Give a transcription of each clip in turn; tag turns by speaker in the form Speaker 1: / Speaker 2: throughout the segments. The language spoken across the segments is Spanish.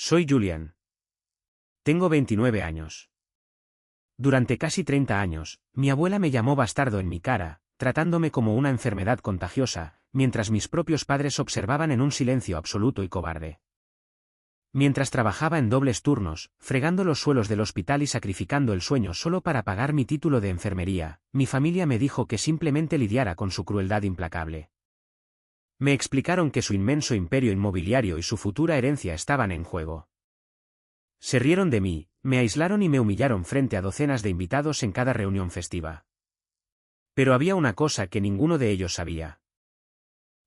Speaker 1: Soy Julian. Tengo 29 años. Durante casi 30 años, mi abuela me llamó bastardo en mi cara, tratándome como una enfermedad contagiosa, mientras mis propios padres observaban en un silencio absoluto y cobarde. Mientras trabajaba en dobles turnos, fregando los suelos del hospital y sacrificando el sueño solo para pagar mi título de enfermería, mi familia me dijo que simplemente lidiara con su crueldad implacable. Me explicaron que su inmenso imperio inmobiliario y su futura herencia estaban en juego. Se rieron de mí, me aislaron y me humillaron frente a docenas de invitados en cada reunión festiva. Pero había una cosa que ninguno de ellos sabía.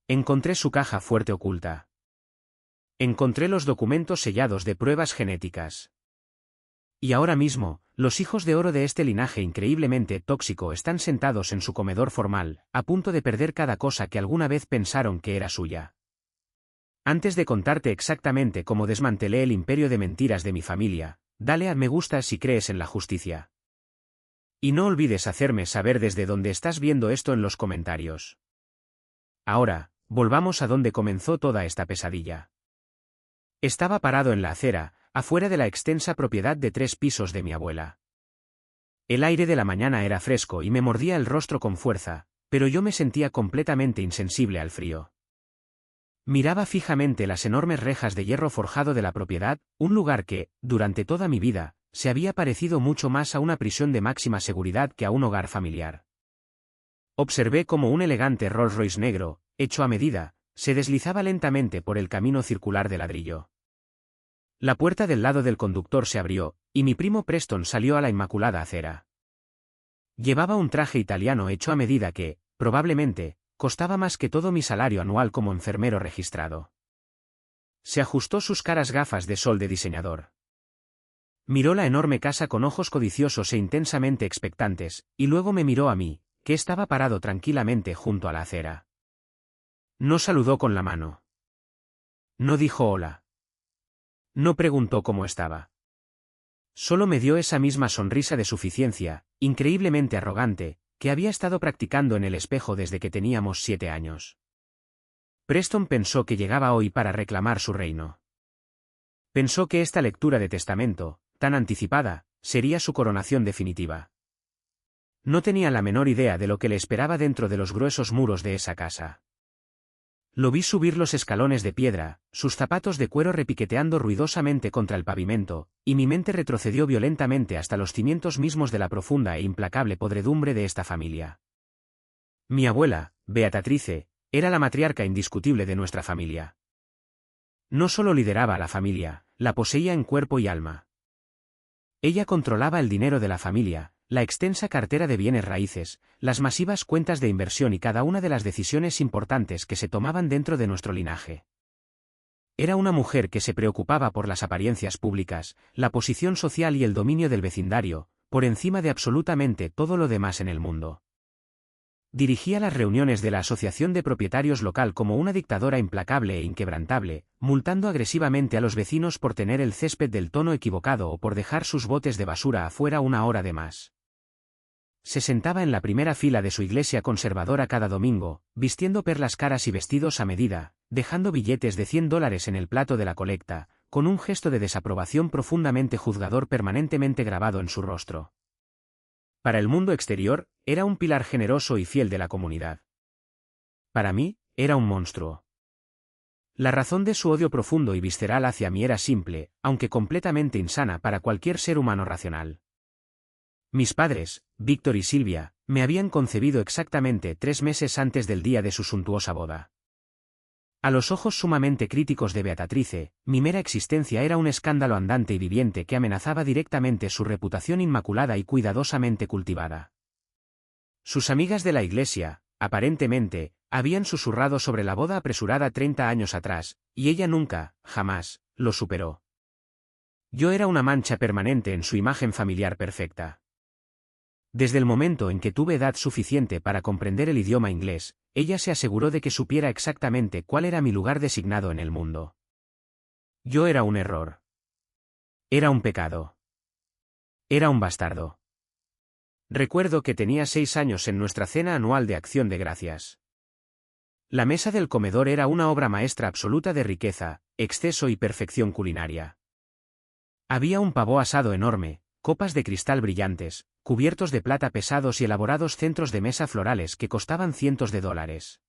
Speaker 1: Encontré su caja fuerte oculta. Encontré los documentos sellados de pruebas genéticas. Y ahora mismo, los hijos de oro de este linaje increíblemente tóxico están sentados en su comedor formal, a punto de perder cada cosa que alguna vez pensaron que era suya. Antes de contarte exactamente cómo desmantelé el imperio de mentiras de mi familia, dale a me gusta si crees en la justicia. Y no olvides hacerme saber desde dónde estás viendo esto en los comentarios. Ahora, volvamos a donde comenzó toda esta pesadilla. Estaba parado en la acera, afuera de la extensa propiedad de 3 pisos de mi abuela. El aire de la mañana era fresco y me mordía el rostro con fuerza, pero yo me sentía completamente insensible al frío. Miraba fijamente las enormes rejas de hierro forjado de la propiedad, un lugar que, durante toda mi vida, se había parecido mucho más a una prisión de máxima seguridad que a un hogar familiar. Observé cómo un elegante Rolls Royce negro, hecho a medida, se deslizaba lentamente por el camino circular de ladrillo. La puerta del lado del conductor se abrió, y mi primo Preston salió a la inmaculada acera. Llevaba un traje italiano hecho a medida que, probablemente, costaba más que todo mi salario anual como enfermero registrado. Se ajustó sus caras gafas de sol de diseñador. Miró la enorme casa con ojos codiciosos e intensamente expectantes, y luego me miró a mí, que estaba parado tranquilamente junto a la acera. No saludó con la mano. No dijo hola. No preguntó cómo estaba. Solo me dio esa misma sonrisa de suficiencia, increíblemente arrogante, que había estado practicando en el espejo desde que teníamos 7 años. Preston pensó que llegaba hoy para reclamar su reino. Pensó que esta lectura de testamento, tan anticipada, sería su coronación definitiva. No tenía la menor idea de lo que le esperaba dentro de los gruesos muros de esa casa. Lo vi subir los escalones de piedra, sus zapatos de cuero repiqueteando ruidosamente contra el pavimento, y mi mente retrocedió violentamente hasta los cimientos mismos de la profunda e implacable podredumbre de esta familia. Mi abuela, Beatrice, era la matriarca indiscutible de nuestra familia. No solo lideraba a la familia, la poseía en cuerpo y alma. Ella controlaba el dinero de la familia, la extensa cartera de bienes raíces, las masivas cuentas de inversión y cada una de las decisiones importantes que se tomaban dentro de nuestro linaje. Era una mujer que se preocupaba por las apariencias públicas, la posición social y el dominio del vecindario, por encima de absolutamente todo lo demás en el mundo. Dirigía las reuniones de la Asociación de Propietarios local como una dictadora implacable e inquebrantable, multando agresivamente a los vecinos por tener el césped del tono equivocado o por dejar sus botes de basura afuera una hora de más. Se sentaba en la primera fila de su iglesia conservadora cada domingo, vistiendo perlas caras y vestidos a medida, dejando billetes de $100 en el plato de la colecta, con un gesto de desaprobación profundamente juzgador permanentemente grabado en su rostro. Para el mundo exterior, era un pilar generoso y fiel de la comunidad. Para mí, era un monstruo. La razón de su odio profundo y visceral hacia mí era simple, aunque completamente insana para cualquier ser humano racional. Mis padres, Víctor y Silvia, me habían concebido exactamente 3 meses antes del día de su suntuosa boda. A los ojos sumamente críticos de Beatrice, mi mera existencia era un escándalo andante y viviente que amenazaba directamente su reputación inmaculada y cuidadosamente cultivada. Sus amigas de la iglesia, aparentemente, habían susurrado sobre la boda apresurada 30 años atrás, y ella nunca, jamás, lo superó. Yo era una mancha permanente en su imagen familiar perfecta. Desde el momento en que tuve edad suficiente para comprender el idioma inglés, ella se aseguró de que supiera exactamente cuál era mi lugar designado en el mundo. Yo era un error. Era un pecado. Era un bastardo. Recuerdo que tenía 6 años en nuestra cena anual de Acción de Gracias. La mesa del comedor era una obra maestra absoluta de riqueza, exceso y perfección culinaria. Había un pavó asado enorme, copas de cristal brillantes, cubiertos de plata pesados y elaborados centros de mesa florales que costaban cientos de dólares.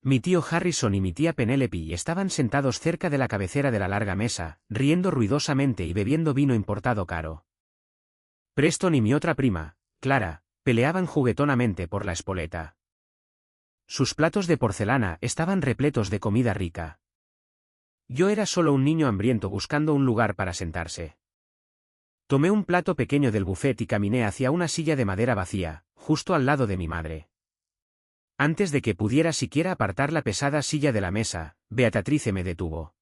Speaker 1: Mi tío Harrison y mi tía Penelope estaban sentados cerca de la cabecera de la larga mesa, riendo ruidosamente y bebiendo vino importado caro. Preston y mi otra prima, Clara, peleaban juguetonamente por la espoleta. Sus platos de porcelana estaban repletos de comida rica. Yo era solo un niño hambriento buscando un lugar para sentarse. Tomé un plato pequeño del buffet y caminé hacia una silla de madera vacía, justo al lado de mi madre. Antes de que pudiera siquiera apartar la pesada silla de la mesa, Beatrice me detuvo.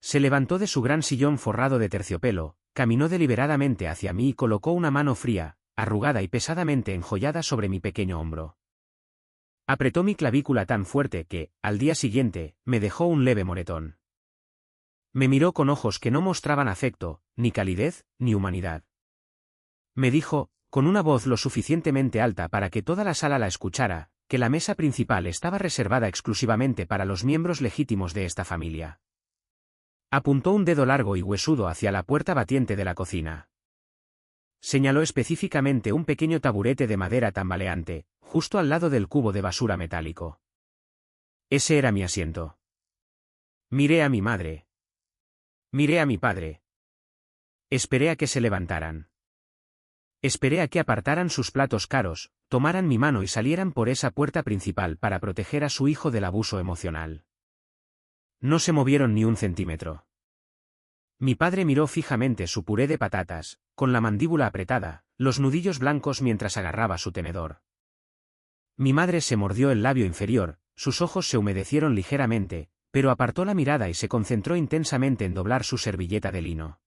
Speaker 1: Se levantó de su gran sillón forrado de terciopelo, caminó deliberadamente hacia mí y colocó una mano fría, arrugada y pesadamente enjollada sobre mi pequeño hombro. Apretó mi clavícula tan fuerte que, al día siguiente, me dejó un leve moretón. Me miró con ojos que no mostraban afecto, ni calidez, ni humanidad. Me dijo, con una voz lo suficientemente alta para que toda la sala la escuchara, que la mesa principal estaba reservada exclusivamente para los miembros legítimos de esta familia. Apuntó un dedo largo y huesudo hacia la puerta batiente de la cocina. Señaló específicamente un pequeño taburete de madera tambaleante, justo al lado del cubo de basura metálico. Ese era mi asiento. Miré a mi madre. Miré a mi padre. Esperé a que se levantaran. Esperé a que apartaran sus platos caros, tomaran mi mano y salieran por esa puerta principal para proteger a su hijo del abuso emocional. No se movieron ni un centímetro. Mi padre miró fijamente su puré de patatas, con la mandíbula apretada, los nudillos blancos mientras agarraba su tenedor. Mi madre se mordió el labio inferior, sus ojos se humedecieron ligeramente, pero apartó la mirada y se concentró intensamente en doblar su servilleta de lino.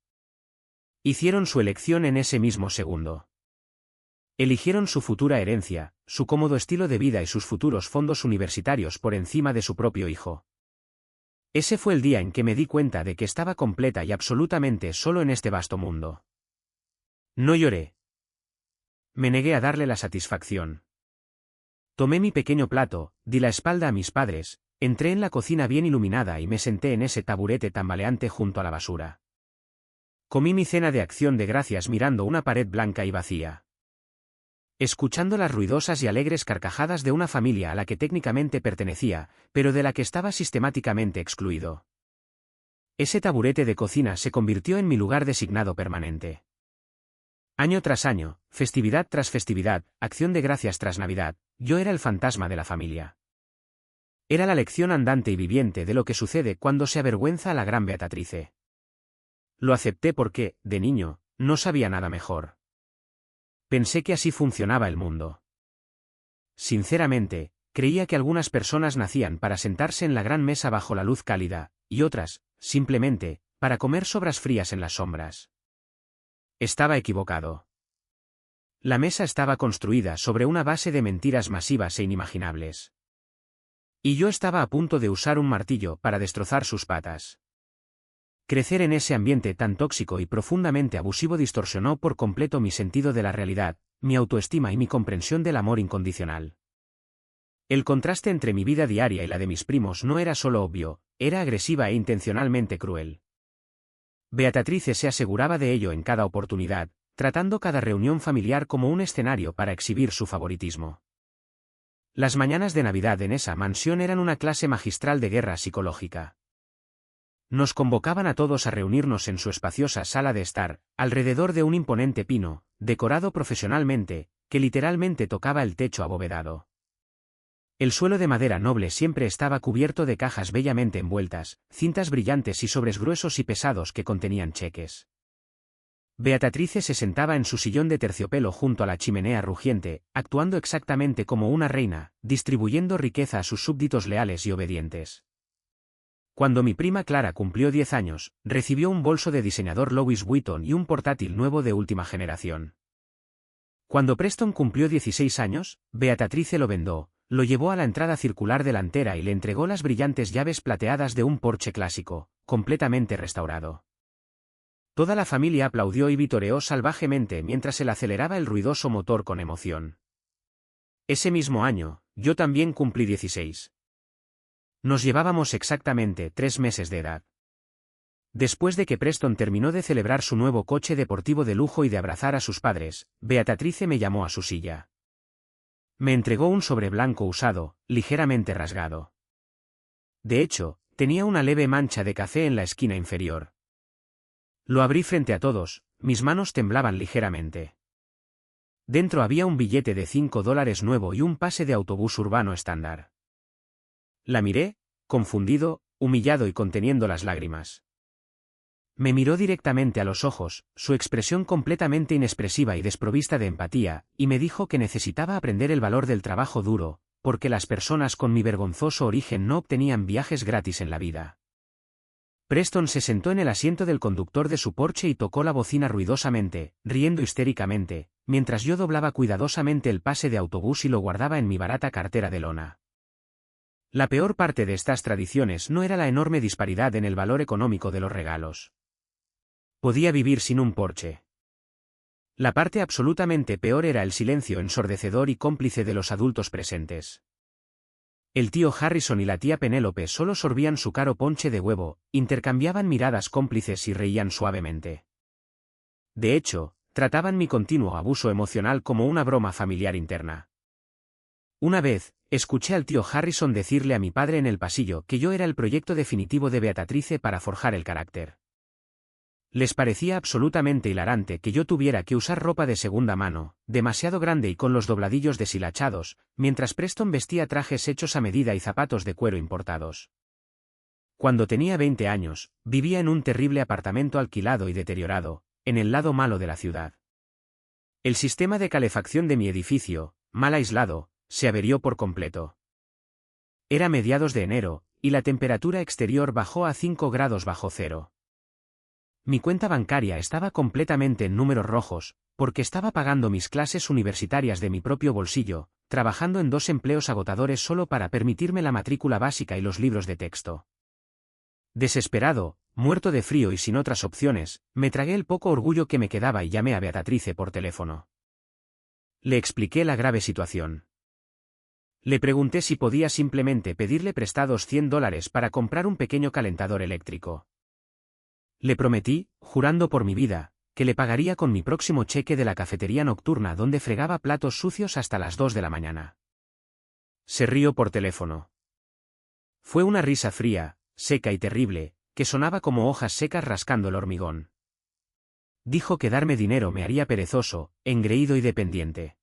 Speaker 1: Hicieron su elección en ese mismo segundo. Eligieron su futura herencia, su cómodo estilo de vida y sus futuros fondos universitarios por encima de su propio hijo. Ese fue el día en que me di cuenta de que estaba completa y absolutamente solo en este vasto mundo. No lloré. Me negué a darle la satisfacción. Tomé mi pequeño plato, di la espalda a mis padres, entré en la cocina bien iluminada y me senté en ese taburete tambaleante junto a la basura. Comí mi cena de acción de gracias mirando una pared blanca y vacía. Escuchando las ruidosas y alegres carcajadas de una familia a la que técnicamente pertenecía, pero de la que estaba sistemáticamente excluido. Ese taburete de cocina se convirtió en mi lugar designado permanente. Año tras año, festividad tras festividad, acción de gracias tras Navidad, yo era el fantasma de la familia. Era la lección andante y viviente de lo que sucede cuando se avergüenza a la gran Beatrice. Lo acepté porque, de niño, no sabía nada mejor. Pensé que así funcionaba el mundo. Sinceramente, creía que algunas personas nacían para sentarse en la gran mesa bajo la luz cálida, y otras, simplemente, para comer sobras frías en las sombras. Estaba equivocado. La mesa estaba construida sobre una base de mentiras masivas e inimaginables. Y yo estaba a punto de usar un martillo para destrozar sus patas. Crecer en ese ambiente tan tóxico y profundamente abusivo distorsionó por completo mi sentido de la realidad, mi autoestima y mi comprensión del amor incondicional. El contraste entre mi vida diaria y la de mis primos no era solo obvio, era agresiva e intencionalmente cruel. Beatrice se aseguraba de ello en cada oportunidad, tratando cada reunión familiar como un escenario para exhibir su favoritismo. Las mañanas de Navidad en esa mansión eran una clase magistral de guerra psicológica. Nos convocaban a todos a reunirnos en su espaciosa sala de estar, alrededor de un imponente pino, decorado profesionalmente, que literalmente tocaba el techo abovedado. El suelo de madera noble siempre estaba cubierto de cajas bellamente envueltas, cintas brillantes y sobres gruesos y pesados que contenían cheques. Beatrice se sentaba en su sillón de terciopelo junto a la chimenea rugiente, actuando exactamente como una reina, distribuyendo riqueza a sus súbditos leales y obedientes. Cuando mi prima Clara cumplió 10 años, recibió un bolso de diseñador Louis Vuitton y un portátil nuevo de última generación. Cuando Preston cumplió 16 años, Beatrice lo vendó, lo llevó a la entrada circular delantera y le entregó las brillantes llaves plateadas de un Porsche clásico, completamente restaurado. Toda la familia aplaudió y vitoreó salvajemente mientras él aceleraba el ruidoso motor con emoción. Ese mismo año, yo también cumplí 16. Nos llevábamos exactamente 3 meses de edad. Después de que Preston terminó de celebrar su nuevo coche deportivo de lujo y de abrazar a sus padres, Beatrice me llamó a su silla. Me entregó un sobre blanco usado, ligeramente rasgado. De hecho, tenía una leve mancha de café en la esquina inferior. Lo abrí frente a todos, mis manos temblaban ligeramente. Dentro había un billete de $5 nuevo y un pase de autobús urbano estándar. La miré, confundido, humillado y conteniendo las lágrimas. Me miró directamente a los ojos, su expresión completamente inexpresiva y desprovista de empatía, y me dijo que necesitaba aprender el valor del trabajo duro, porque las personas con mi vergonzoso origen no obtenían viajes gratis en la vida. Preston se sentó en el asiento del conductor de su Porsche y tocó la bocina ruidosamente, riendo histéricamente, mientras yo doblaba cuidadosamente el pase de autobús y lo guardaba en mi barata cartera de lona. La peor parte de estas tradiciones no era la enorme disparidad en el valor económico de los regalos. Podía vivir sin un Porsche. La parte absolutamente peor era el silencio ensordecedor y cómplice de los adultos presentes. El tío Harrison y la tía Penélope solo sorbían su caro ponche de huevo, intercambiaban miradas cómplices y reían suavemente. De hecho, trataban mi continuo abuso emocional como una broma familiar interna. Una vez, escuché al tío Harrison decirle a mi padre en el pasillo que yo era el proyecto definitivo de Beatrice para forjar el carácter. Les parecía absolutamente hilarante que yo tuviera que usar ropa de segunda mano, demasiado grande y con los dobladillos deshilachados, mientras Preston vestía trajes hechos a medida y zapatos de cuero importados. Cuando tenía 20 años, vivía en un terrible apartamento alquilado y deteriorado, en el lado malo de la ciudad. El sistema de calefacción de mi edificio, mal aislado, se averió por completo. Era mediados de enero, y la temperatura exterior bajó a 5 grados bajo cero. Mi cuenta bancaria estaba completamente en números rojos, porque estaba pagando mis clases universitarias de mi propio bolsillo, trabajando en 2 empleos agotadores solo para permitirme la matrícula básica y los libros de texto. Desesperado, muerto de frío y sin otras opciones, me tragué el poco orgullo que me quedaba y llamé a Beatrice por teléfono. Le expliqué la grave situación. Le pregunté si podía simplemente pedirle prestados $100 para comprar un pequeño calentador eléctrico. Le prometí, jurando por mi vida, que le pagaría con mi próximo cheque de la cafetería nocturna donde fregaba platos sucios hasta las 2 de la mañana. Se rió por teléfono. Fue una risa fría, seca y terrible, que sonaba como hojas secas rascando el hormigón. Dijo que darme dinero me haría perezoso, engreído y dependiente.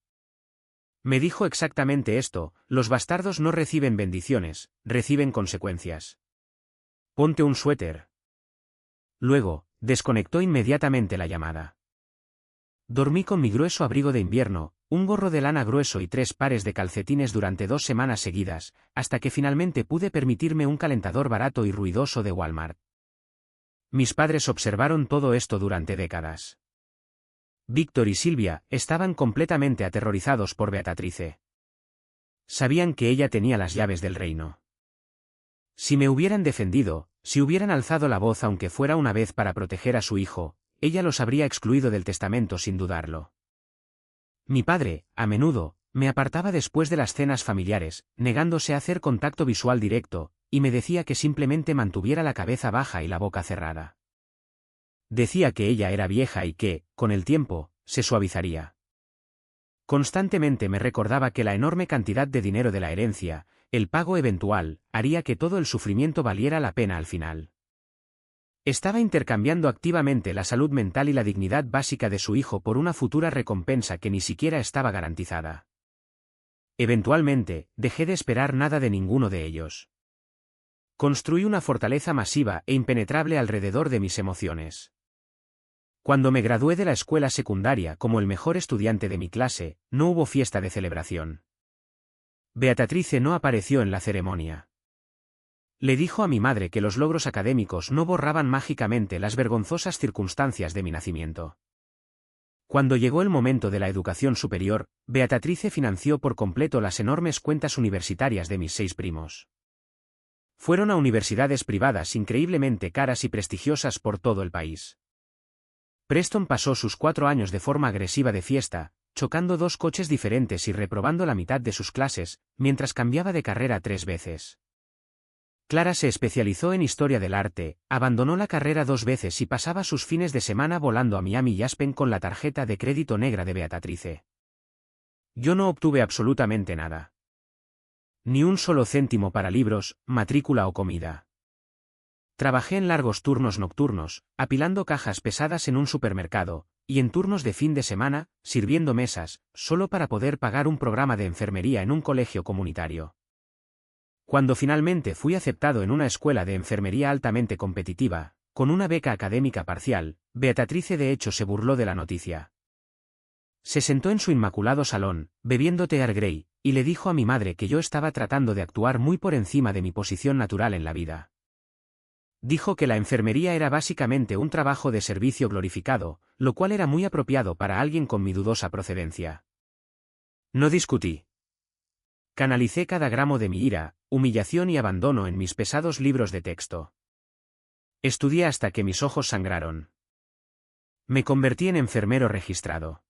Speaker 1: Me dijo exactamente esto: los bastardos no reciben bendiciones, reciben consecuencias. Ponte un suéter. Luego, desconectó inmediatamente la llamada. Dormí con mi grueso abrigo de invierno, un gorro de lana grueso y 3 pares de calcetines durante 2 semanas seguidas, hasta que finalmente pude permitirme un calentador barato y ruidoso de Walmart. Mis padres observaron todo esto durante décadas. Víctor y Silvia estaban completamente aterrorizados por Beatrice. Sabían que ella tenía las llaves del reino. Si me hubieran defendido, si hubieran alzado la voz aunque fuera una vez para proteger a su hijo, ella los habría excluido del testamento sin dudarlo. Mi padre, a menudo, me apartaba después de las cenas familiares, negándose a hacer contacto visual directo, y me decía que simplemente mantuviera la cabeza baja y la boca cerrada. Decía que ella era vieja y que, con el tiempo, se suavizaría. Constantemente me recordaba que la enorme cantidad de dinero de la herencia, el pago eventual, haría que todo el sufrimiento valiera la pena al final. Estaba intercambiando activamente la salud mental y la dignidad básica de su hijo por una futura recompensa que ni siquiera estaba garantizada. Eventualmente, dejé de esperar nada de ninguno de ellos. Construí una fortaleza masiva e impenetrable alrededor de mis emociones. Cuando me gradué de la escuela secundaria como el mejor estudiante de mi clase, no hubo fiesta de celebración. Beatrice no apareció en la ceremonia. Le dijo a mi madre que los logros académicos no borraban mágicamente las vergonzosas circunstancias de mi nacimiento. Cuando llegó el momento de la educación superior, Beatrice financió por completo las enormes cuentas universitarias de mis 6 primos. Fueron a universidades privadas increíblemente caras y prestigiosas por todo el país. Preston pasó sus 4 años de forma agresiva de fiesta, chocando 2 coches diferentes y reprobando la mitad de sus clases, mientras cambiaba de carrera 3 veces. Clara se especializó en historia del arte, abandonó la carrera 2 veces y pasaba sus fines de semana volando a Miami y Aspen con la tarjeta de crédito negra de Beatrice. Yo no obtuve absolutamente nada. Ni un solo céntimo para libros, matrícula o comida. Trabajé en largos turnos nocturnos, apilando cajas pesadas en un supermercado, y en turnos de fin de semana, sirviendo mesas, solo para poder pagar un programa de enfermería en un colegio comunitario. Cuando finalmente fui aceptado en una escuela de enfermería altamente competitiva, con una beca académica parcial, Beatrice de hecho se burló de la noticia. Se sentó en su inmaculado salón, bebiendo té Earl Grey, y le dijo a mi madre que yo estaba tratando de actuar muy por encima de mi posición natural en la vida. Dijo que la enfermería era básicamente un trabajo de servicio glorificado, lo cual era muy apropiado para alguien con mi dudosa procedencia. No discutí. Canalicé cada gramo de mi ira, humillación y abandono en mis pesados libros de texto. Estudié hasta que mis ojos sangraron. Me convertí en enfermero registrado.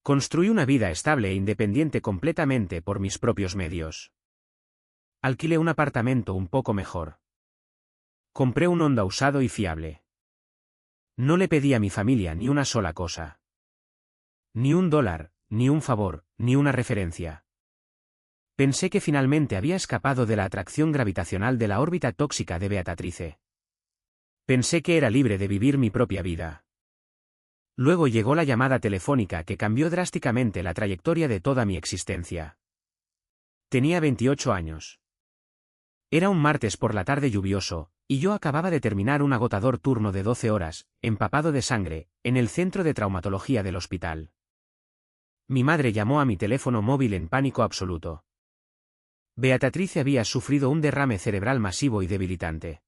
Speaker 1: Construí una vida estable e independiente completamente por mis propios medios. Alquilé un apartamento un poco mejor. Compré un Honda usado y fiable. No le pedí a mi familia ni una sola cosa. Ni $1, ni un favor, ni una referencia. Pensé que finalmente había escapado de la atracción gravitacional de la órbita tóxica de Beatrice. Pensé que era libre de vivir mi propia vida. Luego llegó la llamada telefónica que cambió drásticamente la trayectoria de toda mi existencia. Tenía 28 años. Era un martes por la tarde lluvioso, y yo acababa de terminar un agotador turno de 12 horas, empapado de sangre, en el centro de traumatología del hospital. Mi madre llamó a mi teléfono móvil en pánico absoluto. Beatrice había sufrido un derrame cerebral masivo y debilitante.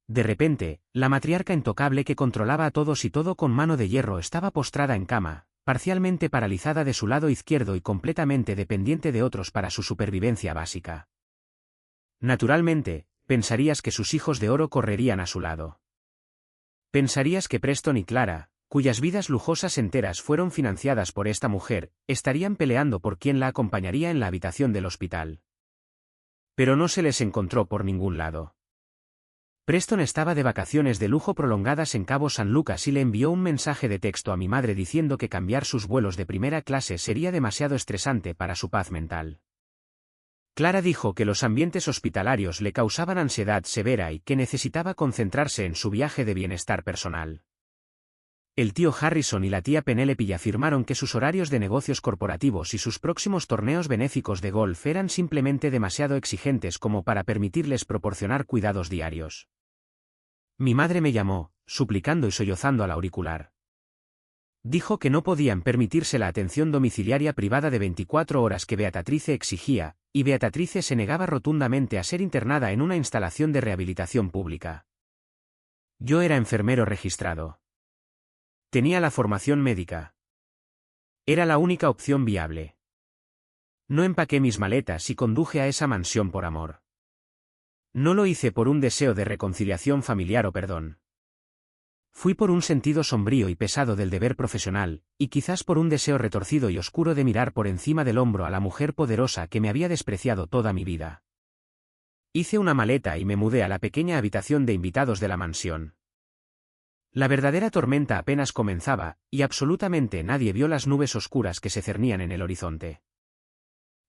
Speaker 1: De repente, la matriarca intocable que controlaba a todos y todo con mano de hierro estaba postrada en cama, parcialmente paralizada de su lado izquierdo y completamente dependiente de otros para su supervivencia básica. Naturalmente, pensarías que sus hijos de oro correrían a su lado. Pensarías que Preston y Clara, cuyas vidas lujosas enteras fueron financiadas por esta mujer, estarían peleando por quién la acompañaría en la habitación del hospital. Pero no se les encontró por ningún lado. Preston estaba de vacaciones de lujo prolongadas en Cabo San Lucas y le envió un mensaje de texto a mi madre diciendo que cambiar sus vuelos de primera clase sería demasiado estresante para su paz mental. Clara dijo que los ambientes hospitalarios le causaban ansiedad severa y que necesitaba concentrarse en su viaje de bienestar personal. El tío Harrison y la tía Penelope afirmaron que sus horarios de negocios corporativos y sus próximos torneos benéficos de golf eran simplemente demasiado exigentes como para permitirles proporcionar cuidados diarios. Mi madre me llamó, suplicando y sollozando al auricular. Dijo que no podían permitirse la atención domiciliaria privada de 24 horas que Beatrice exigía, y Beatrice se negaba rotundamente a ser internada en una instalación de rehabilitación pública. Yo era enfermero registrado. Tenía la formación médica. Era la única opción viable. No empaqué mis maletas y conduje a esa mansión por amor. No lo hice por un deseo de reconciliación familiar o perdón. Fui por un sentido sombrío y pesado del deber profesional, y quizás por un deseo retorcido y oscuro de mirar por encima del hombro a la mujer poderosa que me había despreciado toda mi vida. Hice una maleta y me mudé a la pequeña habitación de invitados de la mansión. La verdadera tormenta apenas comenzaba, y absolutamente nadie vio las nubes oscuras que se cernían en el horizonte.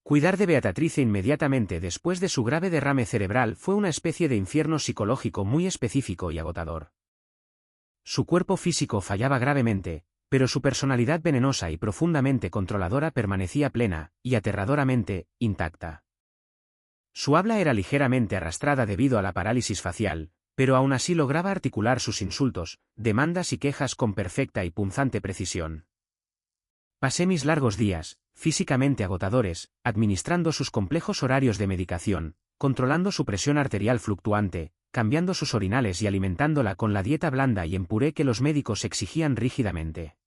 Speaker 1: Cuidar de Beatrice inmediatamente después de su grave derrame cerebral fue una especie de infierno psicológico muy específico y agotador. Su cuerpo físico fallaba gravemente, pero su personalidad venenosa y profundamente controladora permanecía plena, y aterradoramente, intacta. Su habla era ligeramente arrastrada debido a la parálisis facial, pero aún así lograba articular sus insultos, demandas y quejas con perfecta y punzante precisión. Pasé mis largos días, físicamente agotadores, administrando sus complejos horarios de medicación, controlando su presión arterial fluctuante, cambiando sus orinales y alimentándola con la dieta blanda y en puré que los médicos exigían rígidamente.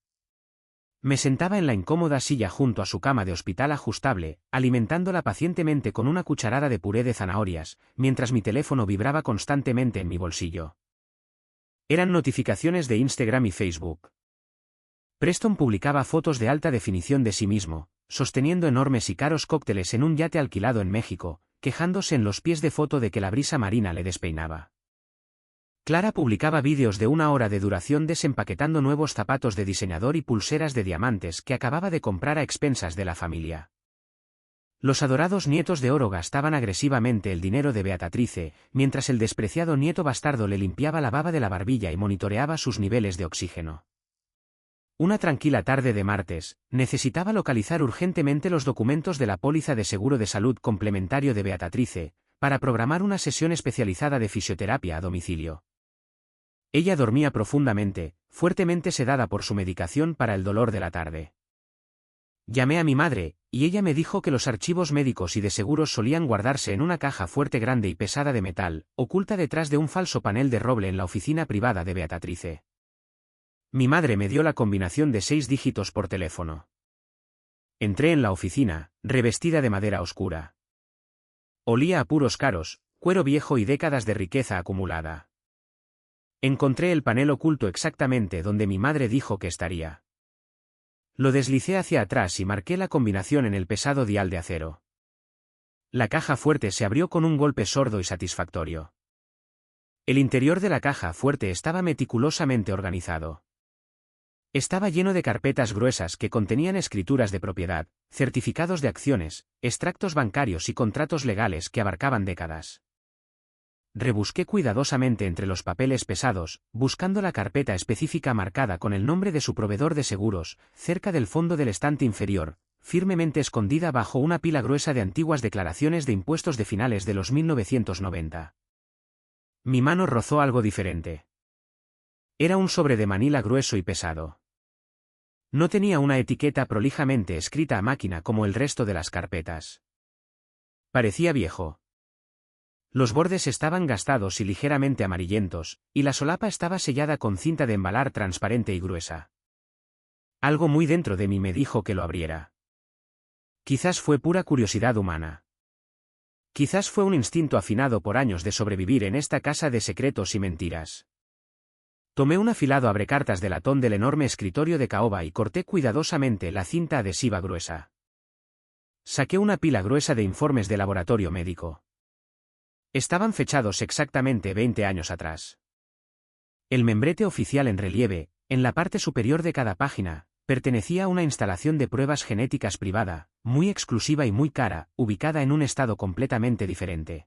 Speaker 1: Me sentaba en la incómoda silla junto a su cama de hospital ajustable, alimentándola pacientemente con una cucharada de puré de zanahorias, mientras mi teléfono vibraba constantemente en mi bolsillo. Eran notificaciones de Instagram y Facebook. Preston publicaba fotos de alta definición de sí mismo, sosteniendo enormes y caros cócteles en un yate alquilado en México, quejándose en los pies de foto de que la brisa marina le despeinaba. Clara publicaba vídeos de 1 hora de duración desempaquetando nuevos zapatos de diseñador y pulseras de diamantes que acababa de comprar a expensas de la familia. Los adorados nietos de oro gastaban agresivamente el dinero de Beatrice, mientras el despreciado nieto bastardo le limpiaba la baba de la barbilla y monitoreaba sus niveles de oxígeno. Una tranquila tarde de martes, necesitaba localizar urgentemente los documentos de la póliza de seguro de salud complementario de Beatrice, para programar una sesión especializada de fisioterapia a domicilio. Ella dormía profundamente, fuertemente sedada por su medicación para el dolor de la tarde. Llamé a mi madre, y ella me dijo que los archivos médicos y de seguros solían guardarse en una caja fuerte grande y pesada de metal, oculta detrás de un falso panel de roble en la oficina privada de Beatrice. Mi madre me dio la combinación de 6 dígitos por teléfono. Entré en la oficina, revestida de madera oscura. Olía a puros caros, cuero viejo y décadas de riqueza acumulada. Encontré el panel oculto exactamente donde mi madre dijo que estaría. Lo deslicé hacia atrás y marqué la combinación en el pesado dial de acero. La caja fuerte se abrió con un golpe sordo y satisfactorio. El interior de la caja fuerte estaba meticulosamente organizado. Estaba lleno de carpetas gruesas que contenían escrituras de propiedad, certificados de acciones, extractos bancarios y contratos legales que abarcaban décadas. Rebusqué cuidadosamente entre los papeles pesados, buscando la carpeta específica marcada con el nombre de su proveedor de seguros, cerca del fondo del estante inferior, firmemente escondida bajo una pila gruesa de antiguas declaraciones de impuestos de finales de los 1990. Mi mano rozó algo diferente. Era un sobre de manila grueso y pesado. No tenía una etiqueta prolijamente escrita a máquina como el resto de las carpetas. Parecía viejo. Los bordes estaban gastados y ligeramente amarillentos, y la solapa estaba sellada con cinta de embalar transparente y gruesa. Algo muy dentro de mí me dijo que lo abriera. Quizás fue pura curiosidad humana. Quizás fue un instinto afinado por años de sobrevivir en esta casa de secretos y mentiras. Tomé un afilado abrecartas de latón del enorme escritorio de caoba y corté cuidadosamente la cinta adhesiva gruesa. Saqué una pila gruesa de informes de laboratorio médico. Estaban fechados exactamente 20 años atrás. El membrete oficial en relieve, en la parte superior de cada página, pertenecía a una instalación de pruebas genéticas privada, muy exclusiva y muy cara, ubicada en un estado completamente diferente.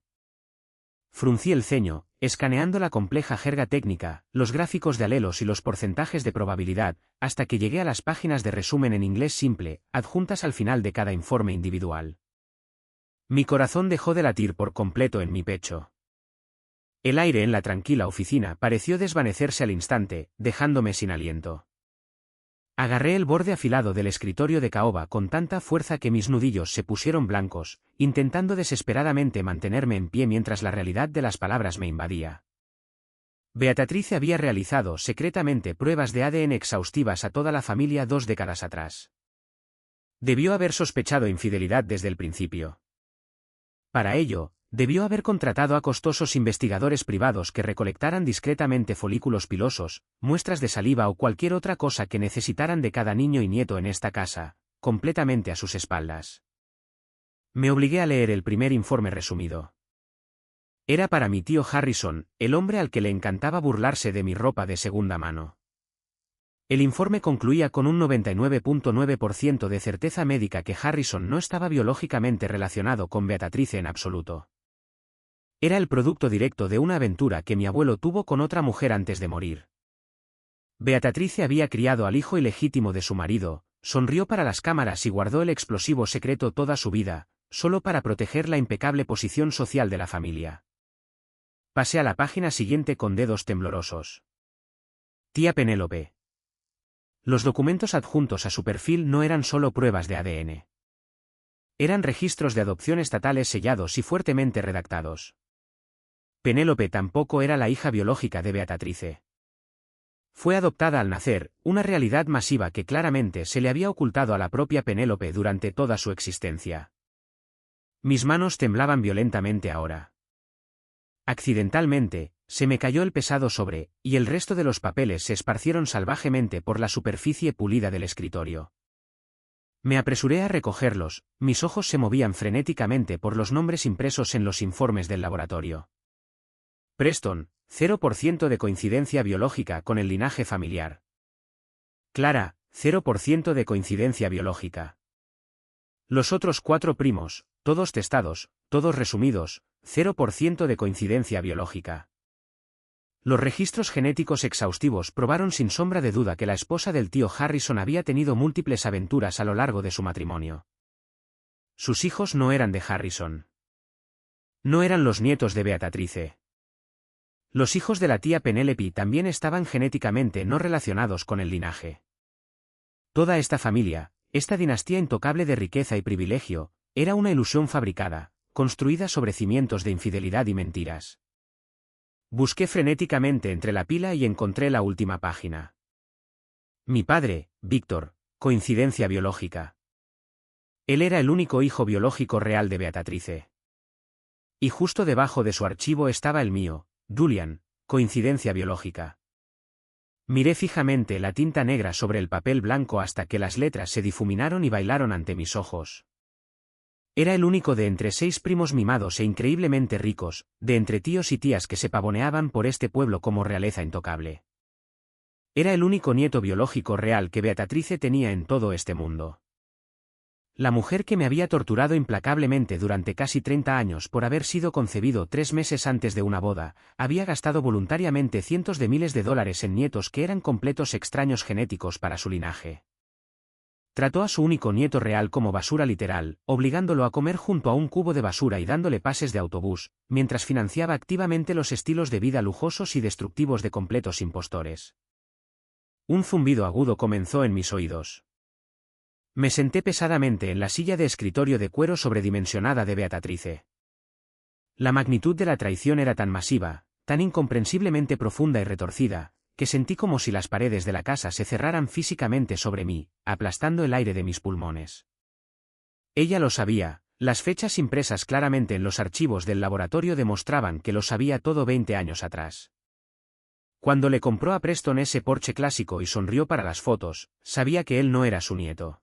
Speaker 1: Fruncí el ceño, escaneando la compleja jerga técnica, los gráficos de alelos y los porcentajes de probabilidad, hasta que llegué a las páginas de resumen en inglés simple, adjuntas al final de cada informe individual. Mi corazón dejó de latir por completo en mi pecho. El aire en la tranquila oficina pareció desvanecerse al instante, dejándome sin aliento. Agarré el borde afilado del escritorio de caoba con tanta fuerza que mis nudillos se pusieron blancos, intentando desesperadamente mantenerme en pie mientras la realidad de las palabras me invadía. Beatrice había realizado secretamente pruebas de ADN exhaustivas a toda la familia 2 décadas atrás. Debió haber sospechado infidelidad desde el principio. Para ello, debió haber contratado a costosos investigadores privados que recolectaran discretamente folículos pilosos, muestras de saliva o cualquier otra cosa que necesitaran de cada niño y nieto en esta casa, completamente a sus espaldas. Me obligué a leer el primer informe resumido. Era para mi tío Harrison, el hombre al que le encantaba burlarse de mi ropa de segunda mano. El informe concluía con un 99.9% de certeza médica que Harrison no estaba biológicamente relacionado con Beatrice en absoluto. Era el producto directo de una aventura que mi abuelo tuvo con otra mujer antes de morir. Beatrice había criado al hijo ilegítimo de su marido, sonrió para las cámaras y guardó el explosivo secreto toda su vida, solo para proteger la impecable posición social de la familia. Pasé a la página siguiente con dedos temblorosos. Tía Penélope. Los documentos adjuntos a su perfil no eran solo pruebas de ADN. Eran registros de adopción estatales sellados y fuertemente redactados. Penélope tampoco era la hija biológica de Beatrice. Fue adoptada al nacer, una realidad masiva que claramente se le había ocultado a la propia Penélope durante toda su existencia. Mis manos temblaban violentamente ahora. Accidentalmente, se me cayó el pesado sobre, y el resto de los papeles se esparcieron salvajemente por la superficie pulida del escritorio. Me apresuré a recogerlos, mis ojos se movían frenéticamente por los nombres impresos en los informes del laboratorio. Preston, 0% de coincidencia biológica con el linaje familiar. Clara, 0% de coincidencia biológica. Los otros 4 primos, todos testados, todos resumidos, 0% de coincidencia biológica. Los registros genéticos exhaustivos probaron sin sombra de duda que la esposa del tío Harrison había tenido múltiples aventuras a lo largo de su matrimonio. Sus hijos no eran de Harrison. No eran los nietos de Beatrice. Los hijos de la tía Penelope también estaban genéticamente no relacionados con el linaje. Toda esta familia, esta dinastía intocable de riqueza y privilegio, era una ilusión fabricada, construida sobre cimientos de infidelidad y mentiras. Busqué frenéticamente entre la pila y encontré la última página. Mi padre, Víctor, coincidencia biológica. Él era el único hijo biológico real de Beatrice. Y justo debajo de su archivo estaba el mío, Julian, coincidencia biológica. Miré fijamente la tinta negra sobre el papel blanco hasta que las letras se difuminaron y bailaron ante mis ojos. Era el único de entre 6 primos mimados e increíblemente ricos, de entre tíos y tías que se pavoneaban por este pueblo como realeza intocable. Era el único nieto biológico real que Beatrice tenía en todo este mundo. La mujer que me había torturado implacablemente durante casi 30 años por haber sido concebido 3 meses antes de una boda, había gastado voluntariamente cientos de miles de dólares en nietos que eran completos extraños genéticos para su linaje. Trató a su único nieto real como basura literal, obligándolo a comer junto a un cubo de basura y dándole pases de autobús, mientras financiaba activamente los estilos de vida lujosos y destructivos de completos impostores. Un zumbido agudo comenzó en mis oídos. Me senté pesadamente en la silla de escritorio de cuero sobredimensionada de Beatrice. La magnitud de la traición era tan masiva, tan incomprensiblemente profunda y retorcida, que sentí como si las paredes de la casa se cerraran físicamente sobre mí, aplastando el aire de mis pulmones. Ella lo sabía, las fechas impresas claramente en los archivos del laboratorio demostraban que lo sabía todo 20 años atrás. Cuando le compró a Preston ese Porsche clásico y sonrió para las fotos, sabía que él no era su nieto.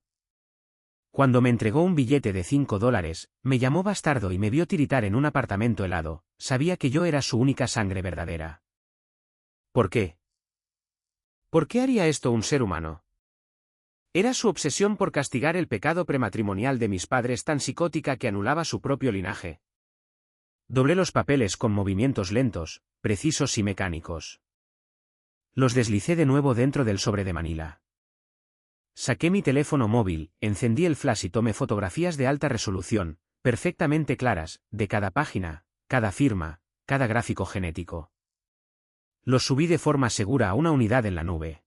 Speaker 1: Cuando me entregó un billete de $5, me llamó bastardo y me vio tiritar en un apartamento helado, sabía que yo era su única sangre verdadera. ¿Por qué? ¿Por qué haría esto un ser humano? Era su obsesión por castigar el pecado prematrimonial de mis padres tan psicótica que anulaba su propio linaje. Doblé los papeles con movimientos lentos, precisos y mecánicos. Los deslicé de nuevo dentro del sobre de Manila. Saqué mi teléfono móvil, encendí el flash y tomé fotografías de alta resolución, perfectamente claras, de cada página, cada firma, cada gráfico genético. Los subí de forma segura a una unidad en la nube.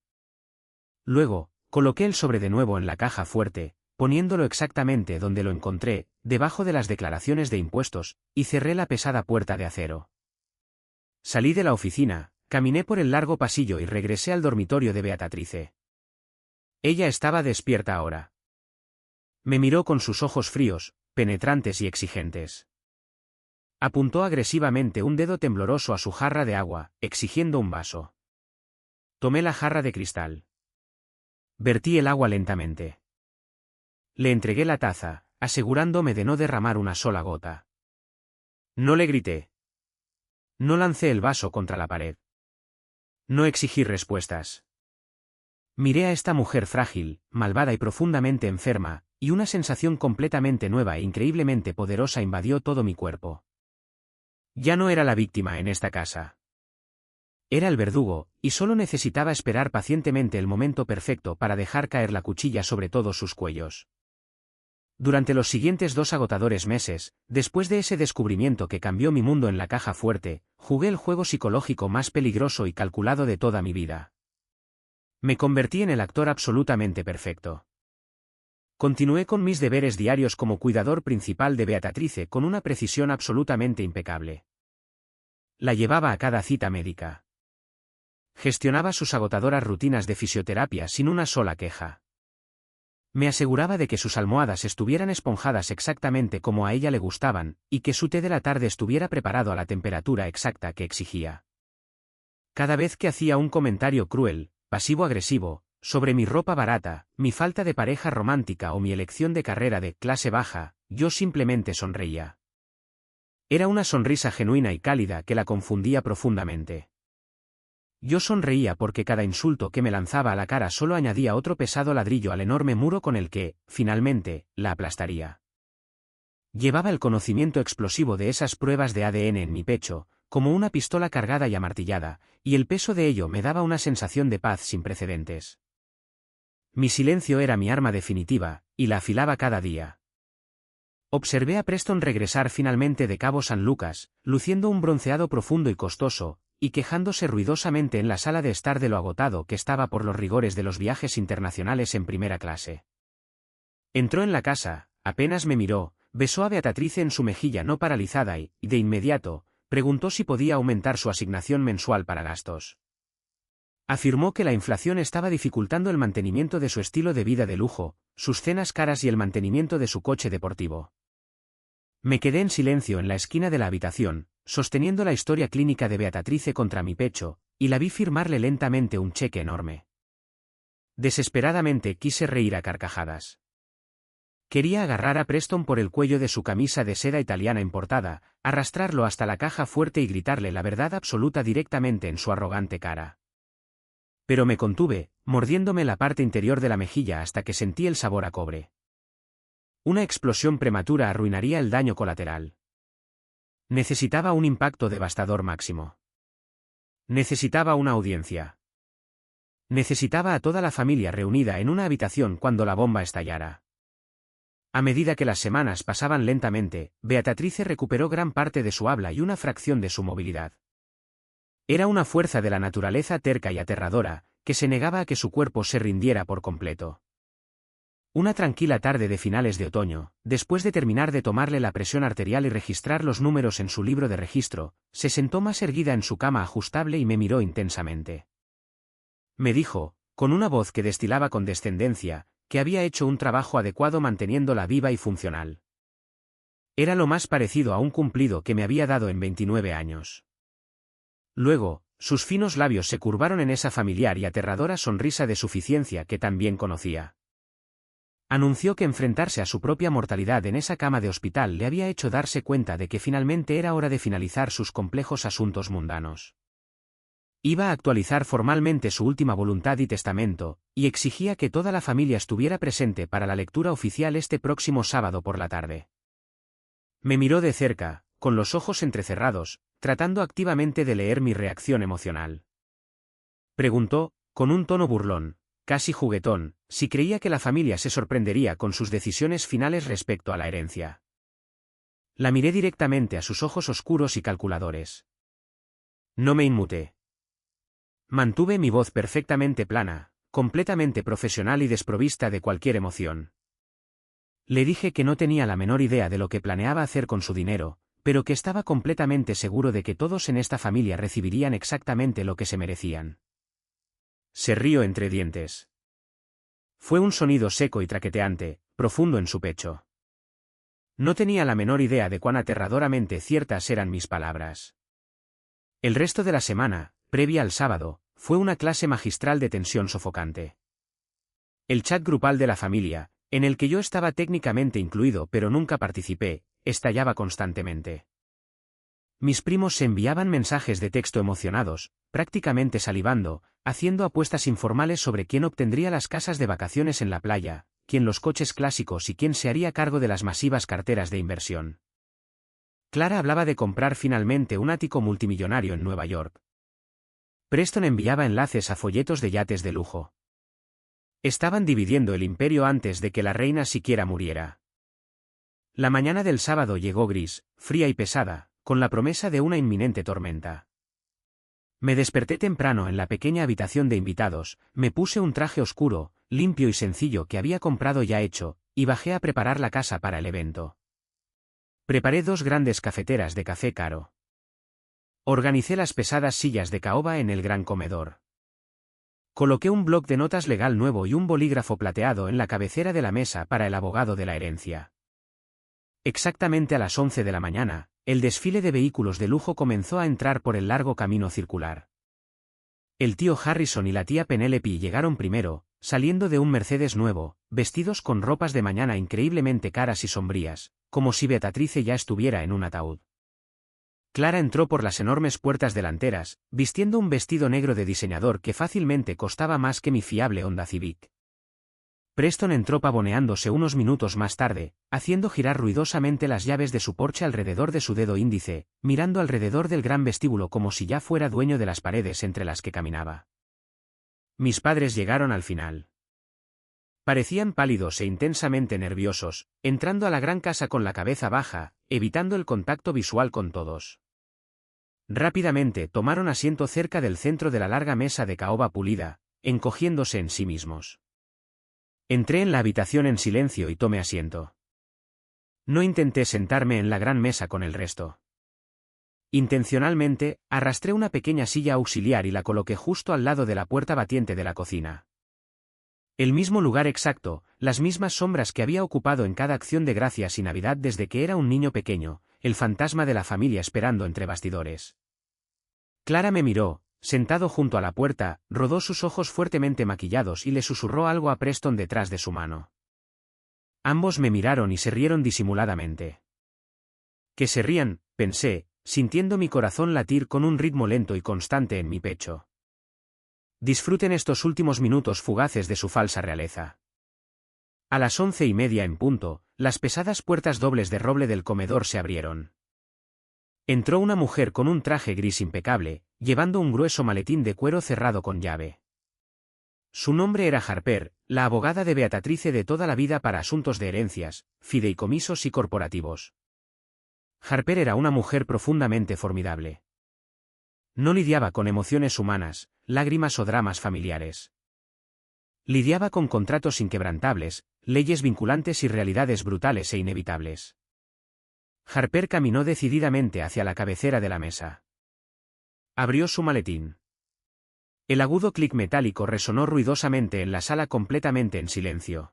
Speaker 1: Luego, coloqué el sobre de nuevo en la caja fuerte, poniéndolo exactamente donde lo encontré, debajo de las declaraciones de impuestos, y cerré la pesada puerta de acero. Salí de la oficina, caminé por el largo pasillo y regresé al dormitorio de Beatrice. Ella estaba despierta ahora. Me miró con sus ojos fríos, penetrantes y exigentes. Apuntó agresivamente un dedo tembloroso a su jarra de agua, exigiendo un vaso. Tomé la jarra de cristal. Vertí el agua lentamente. Le entregué la taza, asegurándome de no derramar una sola gota. No le grité. No lancé el vaso contra la pared. No exigí respuestas. Miré a esta mujer frágil, malvada y profundamente enferma, y una sensación completamente nueva e increíblemente poderosa invadió todo mi cuerpo. Ya no era la víctima en esta casa. Era el verdugo, y solo necesitaba esperar pacientemente el momento perfecto para dejar caer la cuchilla sobre todos sus cuellos. Durante los siguientes 2 agotadores meses, después de ese descubrimiento que cambió mi mundo en la caja fuerte, jugué el juego psicológico más peligroso y calculado de toda mi vida. Me convertí en el actor absolutamente perfecto. Continué con mis deberes diarios como cuidador principal de Beatrice con una precisión absolutamente impecable. La llevaba a cada cita médica. Gestionaba sus agotadoras rutinas de fisioterapia sin una sola queja. Me aseguraba de que sus almohadas estuvieran esponjadas exactamente como a ella le gustaban, y que su té de la tarde estuviera preparado a la temperatura exacta que exigía. Cada vez que hacía un comentario cruel, pasivo-agresivo, sobre mi ropa barata, mi falta de pareja romántica o mi elección de carrera de clase baja, yo simplemente sonreía. Era una sonrisa genuina y cálida que la confundía profundamente. Yo sonreía porque cada insulto que me lanzaba a la cara solo añadía otro pesado ladrillo al enorme muro con el que, finalmente, la aplastaría. Llevaba el conocimiento explosivo de esas pruebas de ADN en mi pecho, como una pistola cargada y amartillada, y el peso de ello me daba una sensación de paz sin precedentes. Mi silencio era mi arma definitiva, y la afilaba cada día. Observé a Preston regresar finalmente de Cabo San Lucas, luciendo un bronceado profundo y costoso, y quejándose ruidosamente en la sala de estar de lo agotado que estaba por los rigores de los viajes internacionales en primera clase. Entró en la casa, apenas me miró, besó a Beatrice en su mejilla no paralizada y, de inmediato, preguntó si podía aumentar su asignación mensual para gastos. Afirmó que la inflación estaba dificultando el mantenimiento de su estilo de vida de lujo, sus cenas caras y el mantenimiento de su coche deportivo. Me quedé en silencio en la esquina de la habitación, sosteniendo la historia clínica de Beatrice contra mi pecho, y la vi firmarle lentamente un cheque enorme. Desesperadamente quise reír a carcajadas. Quería agarrar a Preston por el cuello de su camisa de seda italiana importada, arrastrarlo hasta la caja fuerte y gritarle la verdad absoluta directamente en su arrogante cara. Pero me contuve, mordiéndome la parte interior de la mejilla hasta que sentí el sabor a cobre. Una explosión prematura arruinaría el daño colateral. Necesitaba un impacto devastador máximo. Necesitaba una audiencia. Necesitaba a toda la familia reunida en una habitación cuando la bomba estallara. A medida que las semanas pasaban lentamente, Beatrice recuperó gran parte de su habla y una fracción de su movilidad. Era una fuerza de la naturaleza terca y aterradora, que se negaba a que su cuerpo se rindiera por completo. Una tranquila tarde de finales de otoño, después de terminar de tomarle la presión arterial y registrar los números en su libro de registro, se sentó más erguida en su cama ajustable y me miró intensamente. Me dijo, con una voz que destilaba condescendencia, que había hecho un trabajo adecuado manteniéndola viva y funcional. Era lo más parecido a un cumplido que me había dado en 29 años. Luego, sus finos labios se curvaron en esa familiar y aterradora sonrisa de suficiencia que tan bien conocía. Anunció que enfrentarse a su propia mortalidad en esa cama de hospital le había hecho darse cuenta de que finalmente era hora de finalizar sus complejos asuntos mundanos. Iba a actualizar formalmente su última voluntad y testamento, y exigía que toda la familia estuviera presente para la lectura oficial este próximo sábado por la tarde. Me miró de cerca, con los ojos entrecerrados, tratando activamente de leer mi reacción emocional. Preguntó, con un tono burlón, casi juguetón, si creía que la familia se sorprendería con sus decisiones finales respecto a la herencia. La miré directamente a sus ojos oscuros y calculadores. No me inmuté. Mantuve mi voz perfectamente plana, completamente profesional y desprovista de cualquier emoción. Le dije que no tenía la menor idea de lo que planeaba hacer con su dinero, pero que estaba completamente seguro de que todos en esta familia recibirían exactamente lo que se merecían. Se rió entre dientes. Fue un sonido seco y traqueteante, profundo en su pecho. No tenía la menor idea de cuán aterradoramente ciertas eran mis palabras. El resto de la semana, previa al sábado, fue una clase magistral de tensión sofocante. El chat grupal de la familia, en el que yo estaba técnicamente incluido pero nunca participé, estallaba constantemente. Mis primos se enviaban mensajes de texto emocionados, prácticamente salivando, haciendo apuestas informales sobre quién obtendría las casas de vacaciones en la playa, quién los coches clásicos y quién se haría cargo de las masivas carteras de inversión. Clara hablaba de comprar finalmente un ático multimillonario en Nueva York. Preston enviaba enlaces a folletos de yates de lujo. Estaban dividiendo el imperio antes de que la reina siquiera muriera. La mañana del sábado llegó gris, fría y pesada, con la promesa de una inminente tormenta. Me desperté temprano en la pequeña habitación de invitados, me puse un traje oscuro, limpio y sencillo que había comprado ya hecho, y bajé a preparar la casa para el evento. Preparé 2 grandes cafeteras de café caro. Organicé las pesadas sillas de caoba en el gran comedor. Coloqué un bloc de notas legal nuevo y un bolígrafo plateado en la cabecera de la mesa para el abogado de la herencia. Exactamente a las 11 de la mañana, el desfile de vehículos de lujo comenzó a entrar por el largo camino circular. El tío Harrison y la tía Penelope llegaron primero, saliendo de un Mercedes nuevo, vestidos con ropas de mañana increíblemente caras y sombrías, como si Beatrice ya estuviera en un ataúd. Clara entró por las enormes puertas delanteras, vistiendo un vestido negro de diseñador que fácilmente costaba más que mi fiable Honda Civic. Preston entró pavoneándose unos minutos más tarde, haciendo girar ruidosamente las llaves de su Porsche alrededor de su dedo índice, mirando alrededor del gran vestíbulo como si ya fuera dueño de las paredes entre las que caminaba. Mis padres llegaron al final. Parecían pálidos e intensamente nerviosos, entrando a la gran casa con la cabeza baja, evitando el contacto visual con todos. Rápidamente tomaron asiento cerca del centro de la larga mesa de caoba pulida, encogiéndose en sí mismos. Entré en la habitación en silencio y tomé asiento. No intenté sentarme en la gran mesa con el resto. Intencionalmente, arrastré una pequeña silla auxiliar y la coloqué justo al lado de la puerta batiente de la cocina. El mismo lugar exacto, las mismas sombras que había ocupado en cada acción de Gracias y Navidad desde que era un niño pequeño, el fantasma de la familia esperando entre bastidores. Clara me miró, sentado junto a la puerta, rodó sus ojos fuertemente maquillados y le susurró algo a Preston detrás de su mano. Ambos me miraron y se rieron disimuladamente. Que se rían, pensé, sintiendo mi corazón latir con un ritmo lento y constante en mi pecho. Disfruten estos últimos minutos fugaces de su falsa realeza. A las 11:30 en punto, las pesadas puertas dobles de roble del comedor se abrieron. Entró una mujer con un traje gris impecable, llevando un grueso maletín de cuero cerrado con llave. Su nombre era Harper, la abogada de Beatrice de toda la vida para asuntos de herencias, fideicomisos y corporativos. Harper era una mujer profundamente formidable. No lidiaba con emociones humanas, lágrimas o dramas familiares. Lidiaba con contratos inquebrantables, leyes vinculantes y realidades brutales e inevitables. Harper caminó decididamente hacia la cabecera de la mesa. Abrió su maletín. El agudo clic metálico resonó ruidosamente en la sala completamente en silencio.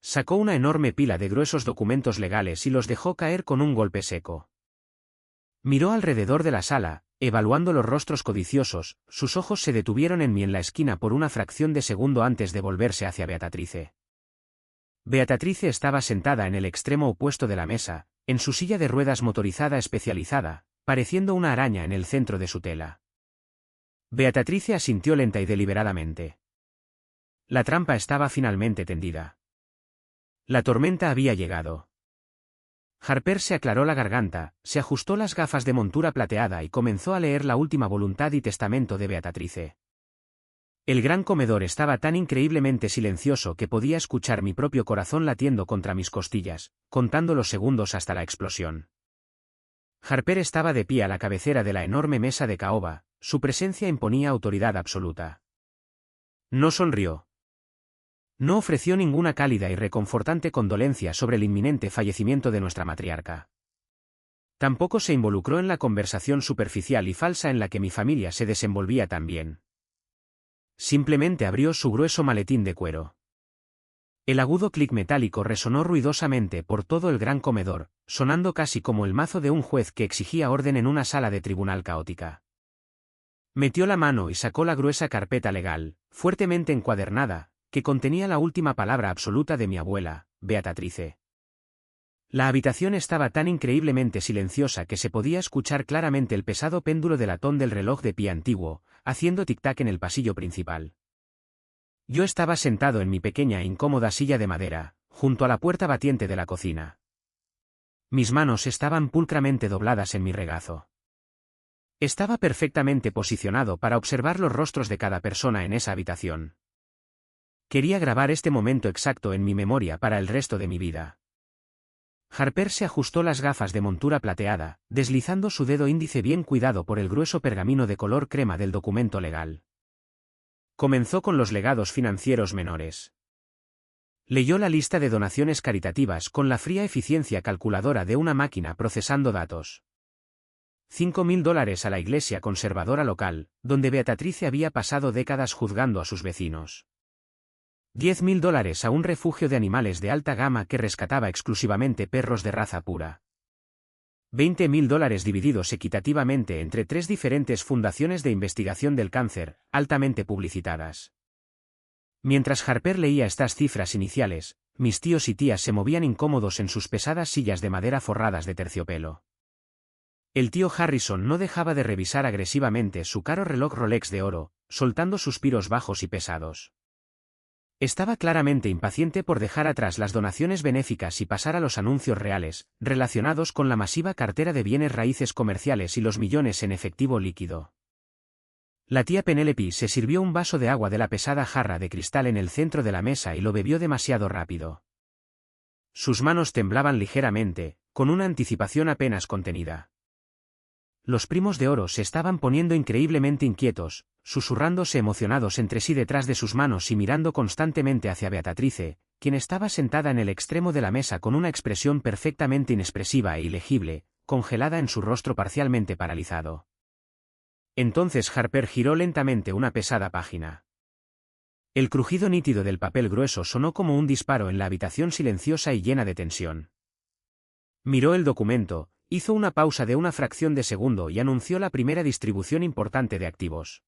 Speaker 1: Sacó una enorme pila de gruesos documentos legales y los dejó caer con un golpe seco. Miró alrededor de la sala, evaluando los rostros codiciosos, sus ojos se detuvieron en mí en la esquina por una fracción de segundo antes de volverse hacia Beatrice. Beatrice estaba sentada en el extremo opuesto de la mesa, en su silla de ruedas motorizada especializada, pareciendo una araña en el centro de su tela. Beatrice asintió lenta y deliberadamente. La trampa estaba finalmente tendida. La tormenta había llegado. Harper se aclaró la garganta, se ajustó las gafas de montura plateada y comenzó a leer la última voluntad y testamento de Beatrice. El gran comedor estaba tan increíblemente silencioso que podía escuchar mi propio corazón latiendo contra mis costillas, contando los segundos hasta la explosión. Harper estaba de pie a la cabecera de la enorme mesa de caoba, su presencia imponía autoridad absoluta. No sonrió. No ofreció ninguna cálida y reconfortante condolencia sobre el inminente fallecimiento de nuestra matriarca. Tampoco se involucró en la conversación superficial y falsa en la que mi familia se desenvolvía también. Simplemente abrió su grueso maletín de cuero. El agudo clic metálico resonó ruidosamente por todo el gran comedor, sonando casi como el mazo de un juez que exigía orden en una sala de tribunal caótica. Metió la mano y sacó la gruesa carpeta legal, fuertemente encuadernada, que contenía la última palabra absoluta de mi abuela, Beatrice. La habitación estaba tan increíblemente silenciosa que se podía escuchar claramente el pesado péndulo de latón del reloj de pie antiguo, haciendo tic-tac en el pasillo principal. Yo estaba sentado en mi pequeña e incómoda silla de madera, junto a la puerta batiente de la cocina. Mis manos estaban pulcramente dobladas en mi regazo. Estaba perfectamente posicionado para observar los rostros de cada persona en esa habitación. Quería grabar este momento exacto en mi memoria para el resto de mi vida. Harper se ajustó las gafas de montura plateada, deslizando su dedo índice bien cuidado por el grueso pergamino de color crema del documento legal. Comenzó con los legados financieros menores. Leyó la lista de donaciones caritativas con la fría eficiencia calculadora de una máquina procesando datos. $5.000 a la iglesia conservadora local, donde Beatrice había pasado décadas juzgando a sus vecinos. $10.000 a un refugio de animales de alta gama que rescataba exclusivamente perros de raza pura. $20.000 divididos equitativamente entre 3 diferentes fundaciones de investigación del cáncer, altamente publicitadas. Mientras Harper leía estas cifras iniciales, mis tíos y tías se movían incómodos en sus pesadas sillas de madera forradas de terciopelo. El tío Harrison no dejaba de revisar agresivamente su caro reloj Rolex de oro, soltando suspiros bajos y pesados. Estaba claramente impaciente por dejar atrás las donaciones benéficas y pasar a los anuncios reales, relacionados con la masiva cartera de bienes raíces comerciales y los millones en efectivo líquido. La tía Penélope se sirvió un vaso de agua de la pesada jarra de cristal en el centro de la mesa y lo bebió demasiado rápido. Sus manos temblaban ligeramente, con una anticipación apenas contenida. Los primos de oro se estaban poniendo increíblemente inquietos, susurrándose emocionados entre sí detrás de sus manos y mirando constantemente hacia Beatrice, quien estaba sentada en el extremo de la mesa con una expresión perfectamente inexpresiva e ilegible, congelada en su rostro parcialmente paralizado. Entonces Harper giró lentamente una pesada página. El crujido nítido del papel grueso sonó como un disparo en la habitación silenciosa y llena de tensión. Miró el documento, hizo una pausa de una fracción de segundo y anunció la primera distribución importante de activos.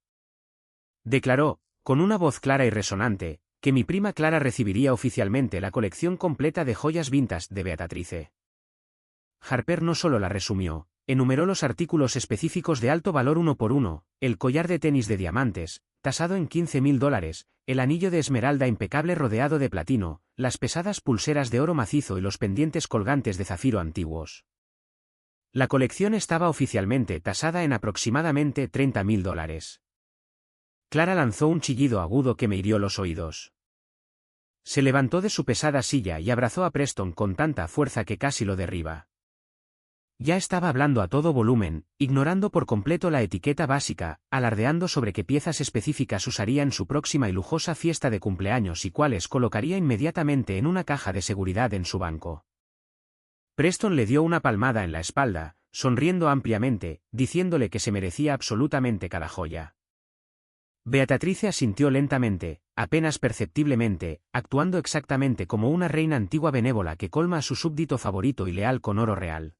Speaker 1: Declaró, con una voz clara y resonante, que mi prima Clara recibiría oficialmente la colección completa de joyas vintage de Beatrice. Harper no solo la resumió, enumeró los artículos específicos de alto valor uno por uno, el collar de tenis de diamantes, tasado en $15.000, el anillo de esmeralda impecable rodeado de platino, las pesadas pulseras de oro macizo y los pendientes colgantes de zafiro antiguos. La colección estaba oficialmente tasada en aproximadamente $30.000. Clara lanzó un chillido agudo que me hirió los oídos. Se levantó de su pesada silla y abrazó a Preston con tanta fuerza que casi lo derriba. Ya estaba hablando a todo volumen, ignorando por completo la etiqueta básica, alardeando sobre qué piezas específicas usaría en su próxima y lujosa fiesta de cumpleaños y cuáles colocaría inmediatamente en una caja de seguridad en su banco. Preston le dio una palmada en la espalda, sonriendo ampliamente, diciéndole que se merecía absolutamente cada joya. Beatrice asintió lentamente, apenas perceptiblemente, actuando exactamente como una reina antigua benévola que colma a su súbdito favorito y leal con oro real.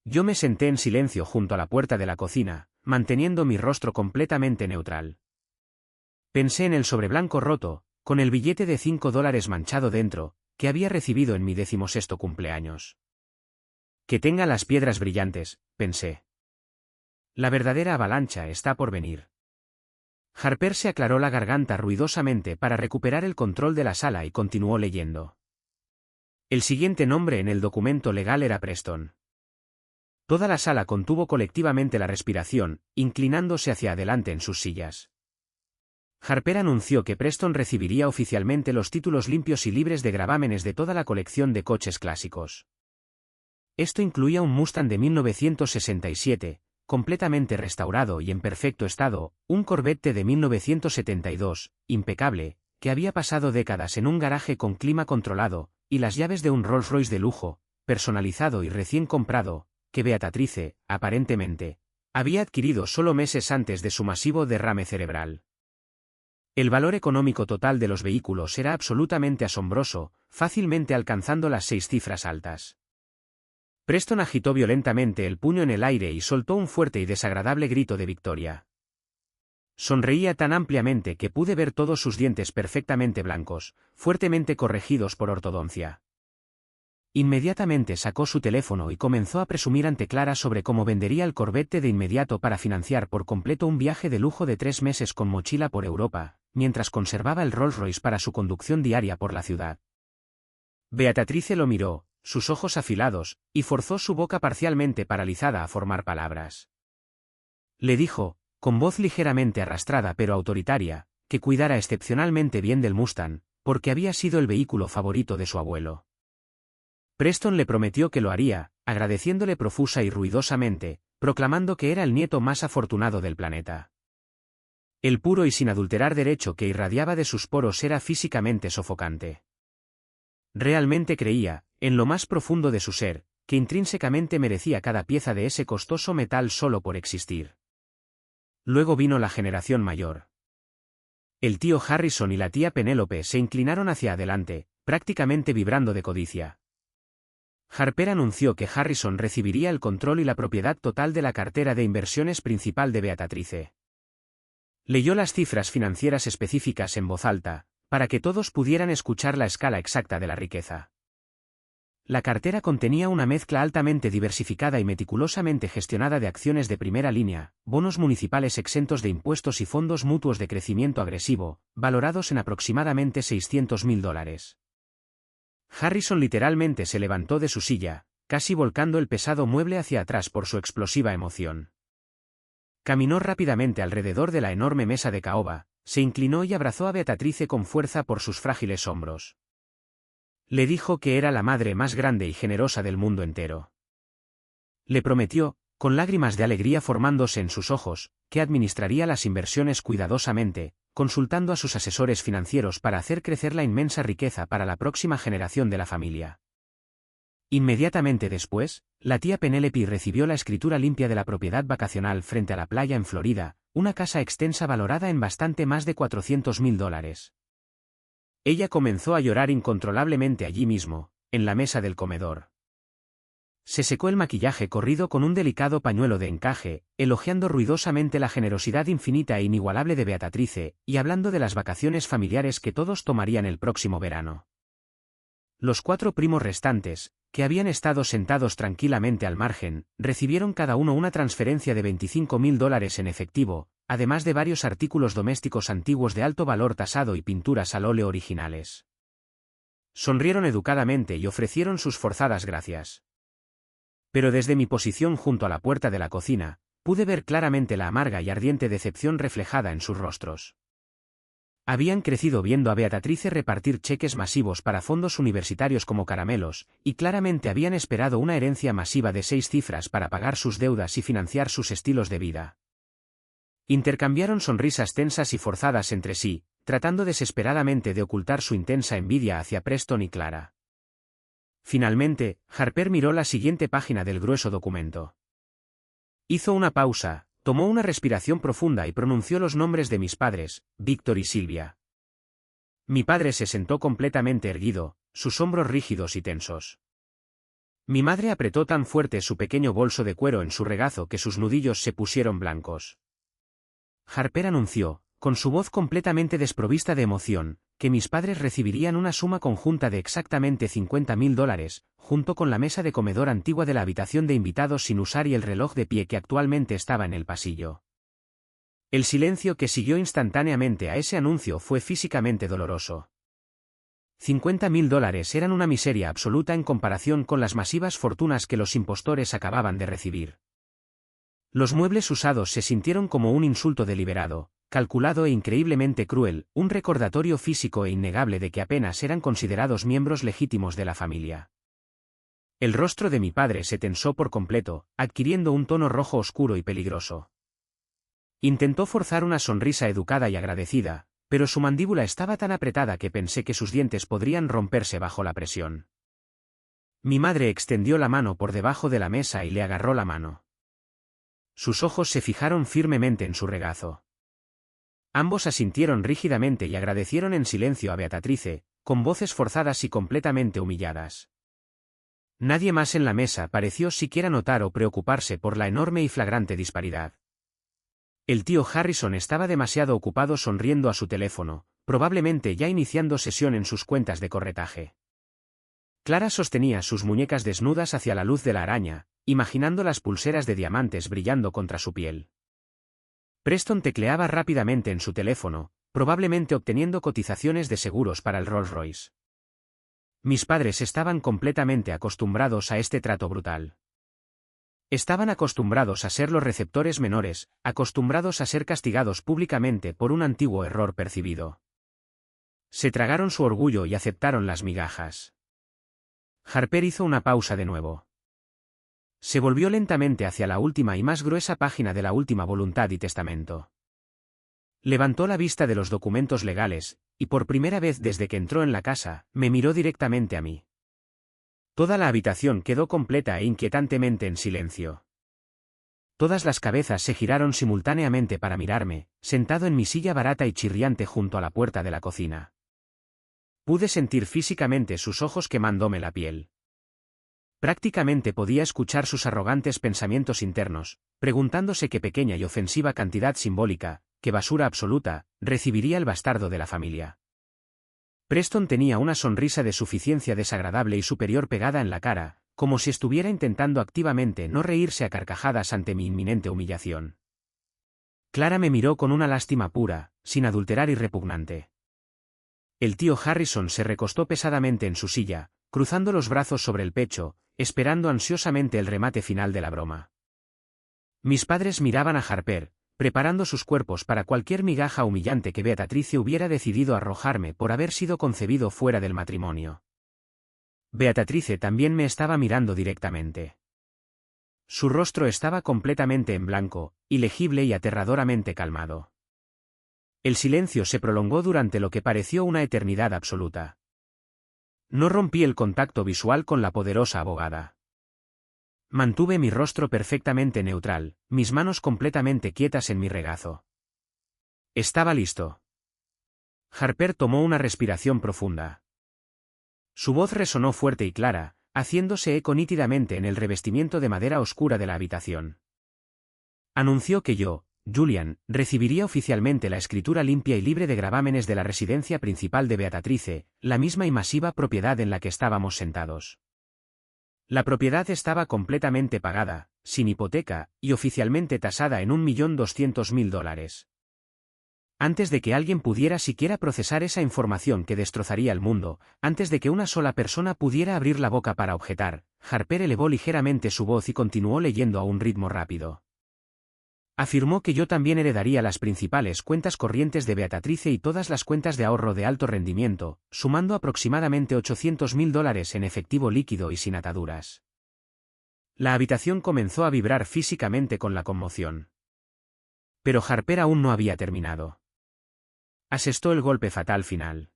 Speaker 1: Yo me senté en silencio junto a la puerta de la cocina, manteniendo mi rostro completamente neutral. Pensé en el sobre blanco roto, con el billete de $5 manchado dentro, que había recibido en mi 16º cumpleaños. Que tenga las piedras brillantes, pensé. La verdadera avalancha está por venir. Harper se aclaró la garganta ruidosamente para recuperar el control de la sala y continuó leyendo. El siguiente nombre en el documento legal era Preston. Toda la sala contuvo colectivamente la respiración, inclinándose hacia adelante en sus sillas. Harper anunció que Preston recibiría oficialmente los títulos limpios y libres de gravámenes de toda la colección de coches clásicos. Esto incluía un Mustang de 1967, completamente restaurado y en perfecto estado, un Corvette de 1972, impecable, que había pasado décadas en un garaje con clima controlado, y las llaves de un Rolls-Royce de lujo, personalizado y recién comprado, que Beatrice, aparentemente, había adquirido solo meses antes de su masivo derrame cerebral. El valor económico total de los vehículos era absolutamente asombroso, fácilmente alcanzando las 6 cifras altas. Preston agitó violentamente el puño en el aire y soltó un fuerte y desagradable grito de victoria. Sonreía tan ampliamente que pude ver todos sus dientes perfectamente blancos, fuertemente corregidos por ortodoncia. Inmediatamente sacó su teléfono y comenzó a presumir ante Clara sobre cómo vendería el Corvette de inmediato para financiar por completo un viaje de lujo de 3 meses con mochila por Europa, mientras conservaba el Rolls-Royce para su conducción diaria por la ciudad. Beatrice lo miró, sus ojos afilados, y forzó su boca parcialmente paralizada a formar palabras. Le dijo, con voz ligeramente arrastrada pero autoritaria, que cuidara excepcionalmente bien del Mustang, porque había sido el vehículo favorito de su abuelo. Preston le prometió que lo haría, agradeciéndole profusa y ruidosamente, proclamando que era el nieto más afortunado del planeta. El puro y sin adulterar derecho que irradiaba de sus poros era físicamente sofocante. Realmente creía, en lo más profundo de su ser, que intrínsecamente merecía cada pieza de ese costoso metal solo por existir. Luego vino la generación mayor. El tío Harrison y la tía Penélope se inclinaron hacia adelante, prácticamente vibrando de codicia. Harper anunció que Harrison recibiría el control y la propiedad total de la cartera de inversiones principal de Beatrice. Leyó las cifras financieras específicas en voz alta, para que todos pudieran escuchar la escala exacta de la riqueza. La cartera contenía una mezcla altamente diversificada y meticulosamente gestionada de acciones de primera línea, bonos municipales exentos de impuestos y fondos mutuos de crecimiento agresivo, valorados en aproximadamente $600.000. Harrison literalmente se levantó de su silla, casi volcando el pesado mueble hacia atrás por su explosiva emoción. Caminó rápidamente alrededor de la enorme mesa de caoba, se inclinó y abrazó a Beatrice con fuerza por sus frágiles hombros. Le dijo que era la madre más grande y generosa del mundo entero. Le prometió, con lágrimas de alegría formándose en sus ojos, que administraría las inversiones cuidadosamente, consultando a sus asesores financieros para hacer crecer la inmensa riqueza para la próxima generación de la familia. Inmediatamente después, la tía Penélope recibió la escritura limpia de la propiedad vacacional frente a la playa en Florida, una casa extensa valorada en bastante más de $400.000. Ella comenzó a llorar incontrolablemente allí mismo, en la mesa del comedor. Se secó el maquillaje corrido con un delicado pañuelo de encaje, elogiando ruidosamente la generosidad infinita e inigualable de Beatrice, y hablando de las vacaciones familiares que todos tomarían el próximo verano. Los 4 primos restantes, que habían estado sentados tranquilamente al margen, recibieron cada uno una transferencia de $25.000 en efectivo, además de varios artículos domésticos antiguos de alto valor tasado y pinturas al óleo originales. Sonrieron educadamente y ofrecieron sus forzadas gracias. Pero desde mi posición junto a la puerta de la cocina, pude ver claramente la amarga y ardiente decepción reflejada en sus rostros. Habían crecido viendo a Beatrice repartir cheques masivos para fondos universitarios como caramelos, y claramente habían esperado una herencia masiva de 6 cifras para pagar sus deudas y financiar sus estilos de vida. Intercambiaron sonrisas tensas y forzadas entre sí, tratando desesperadamente de ocultar su intensa envidia hacia Preston y Clara. Finalmente, Harper miró la siguiente página del grueso documento. Hizo una pausa, tomó una respiración profunda y pronunció los nombres de mis padres, Víctor y Silvia. Mi padre se sentó completamente erguido, sus hombros rígidos y tensos. Mi madre apretó tan fuerte su pequeño bolso de cuero en su regazo que sus nudillos se pusieron blancos. Harper anunció, con su voz completamente desprovista de emoción, que mis padres recibirían una suma conjunta de exactamente $50.000, junto con la mesa de comedor antigua de la habitación de invitados sin usar y el reloj de pie que actualmente estaba en el pasillo. El silencio que siguió instantáneamente a ese anuncio fue físicamente doloroso. $50.000 eran una miseria absoluta en comparación con las masivas fortunas que los impostores acababan de recibir. Los muebles usados se sintieron como un insulto deliberado, calculado e increíblemente cruel, un recordatorio físico e innegable de que apenas eran considerados miembros legítimos de la familia. El rostro de mi padre se tensó por completo, adquiriendo un tono rojo oscuro y peligroso. Intentó forzar una sonrisa educada y agradecida, pero su mandíbula estaba tan apretada que pensé que sus dientes podrían romperse bajo la presión. Mi madre extendió la mano por debajo de la mesa y le agarró la mano. Sus ojos se fijaron firmemente en su regazo. Ambos asintieron rígidamente y agradecieron en silencio a Beatrice, con voces forzadas y completamente humilladas. Nadie más en la mesa pareció siquiera notar o preocuparse por la enorme y flagrante disparidad. El tío Harrison estaba demasiado ocupado sonriendo a su teléfono, probablemente ya iniciando sesión en sus cuentas de corretaje. Clara sostenía sus muñecas desnudas hacia la luz de la araña, imaginando las pulseras de diamantes brillando contra su piel. Preston tecleaba rápidamente en su teléfono, probablemente obteniendo cotizaciones de seguros para el Rolls Royce. Mis padres estaban completamente acostumbrados a este trato brutal. Estaban acostumbrados a ser los receptores menores, acostumbrados a ser castigados públicamente por un antiguo error percibido. Se tragaron su orgullo y aceptaron las migajas. Harper hizo una pausa de nuevo. Se volvió lentamente hacia la última y más gruesa página de la última voluntad y testamento. Levantó la vista de los documentos legales, y por primera vez desde que entró en la casa, me miró directamente a mí. Toda la habitación quedó completa e inquietantemente en silencio. Todas las cabezas se giraron simultáneamente para mirarme, sentado en mi silla barata y chirriante junto a la puerta de la cocina. Pude sentir físicamente sus ojos quemándome la piel. Prácticamente podía escuchar sus arrogantes pensamientos internos, preguntándose qué pequeña y ofensiva cantidad simbólica, qué basura absoluta, recibiría el bastardo de la familia. Preston tenía una sonrisa de suficiencia desagradable y superior pegada en la cara, como si estuviera intentando activamente no reírse a carcajadas ante mi inminente humillación. Clara me miró con una lástima pura, sin adulterar y repugnante. El tío Harrison se recostó pesadamente en su silla, cruzando los brazos sobre el pecho, esperando ansiosamente el remate final de la broma. Mis padres miraban a Harper, preparando sus cuerpos para cualquier migaja humillante que Beatrice hubiera decidido arrojarme por haber sido concebido fuera del matrimonio. Beatrice también me estaba mirando directamente. Su rostro estaba completamente en blanco, ilegible y aterradoramente calmado. El silencio se prolongó durante lo que pareció una eternidad absoluta. No rompí el contacto visual con la poderosa abogada. Mantuve mi rostro perfectamente neutral, mis manos completamente quietas en mi regazo. Estaba listo. Harper tomó una respiración profunda. Su voz resonó fuerte y clara, haciéndose eco nítidamente en el revestimiento de madera oscura de la habitación. Anunció que yo, Julian, recibiría oficialmente la escritura limpia y libre de gravámenes de la residencia principal de Beatrice, la misma y masiva propiedad en la que estábamos sentados. La propiedad estaba completamente pagada, sin hipoteca, y oficialmente tasada en $1.200.000. Antes de que alguien pudiera siquiera procesar esa información que destrozaría el mundo, antes de que una sola persona pudiera abrir la boca para objetar, Harper elevó ligeramente su voz y continuó leyendo a un ritmo rápido. Afirmó que yo también heredaría las principales cuentas corrientes de Beatrice y todas las cuentas de ahorro de alto rendimiento, sumando aproximadamente $800.000 en efectivo líquido y sin ataduras. La habitación comenzó a vibrar físicamente con la conmoción. Pero Harper aún no había terminado. Asestó el golpe fatal final.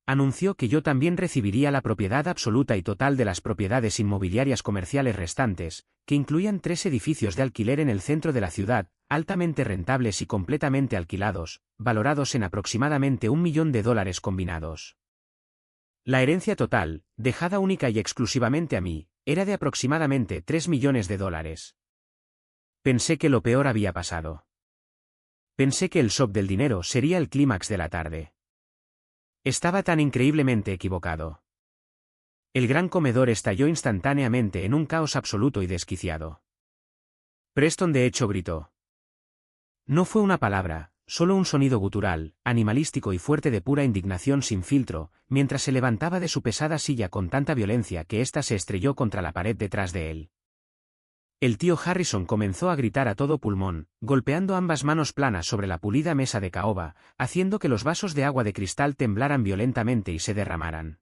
Speaker 1: Anunció que yo también recibiría la propiedad absoluta y total de las propiedades inmobiliarias comerciales restantes, que incluían 3 edificios de alquiler en el centro de la ciudad, altamente rentables y completamente alquilados, valorados en aproximadamente $1 millón combinados. La herencia total, dejada única y exclusivamente a mí, era de aproximadamente $3 millones. Pensé que lo peor había pasado. Pensé que el shock del dinero sería el clímax de la tarde. Estaba tan increíblemente equivocado. El gran comedor estalló instantáneamente en un caos absoluto y desquiciado. Preston de hecho gritó. No fue una palabra, solo un sonido gutural, animalístico y fuerte de pura indignación sin filtro, mientras se levantaba de su pesada silla con tanta violencia que ésta se estrelló contra la pared detrás de él. El tío Harrison comenzó a gritar a todo pulmón, golpeando ambas manos planas sobre la pulida mesa de caoba, haciendo que los vasos de agua de cristal temblaran violentamente y se derramaran.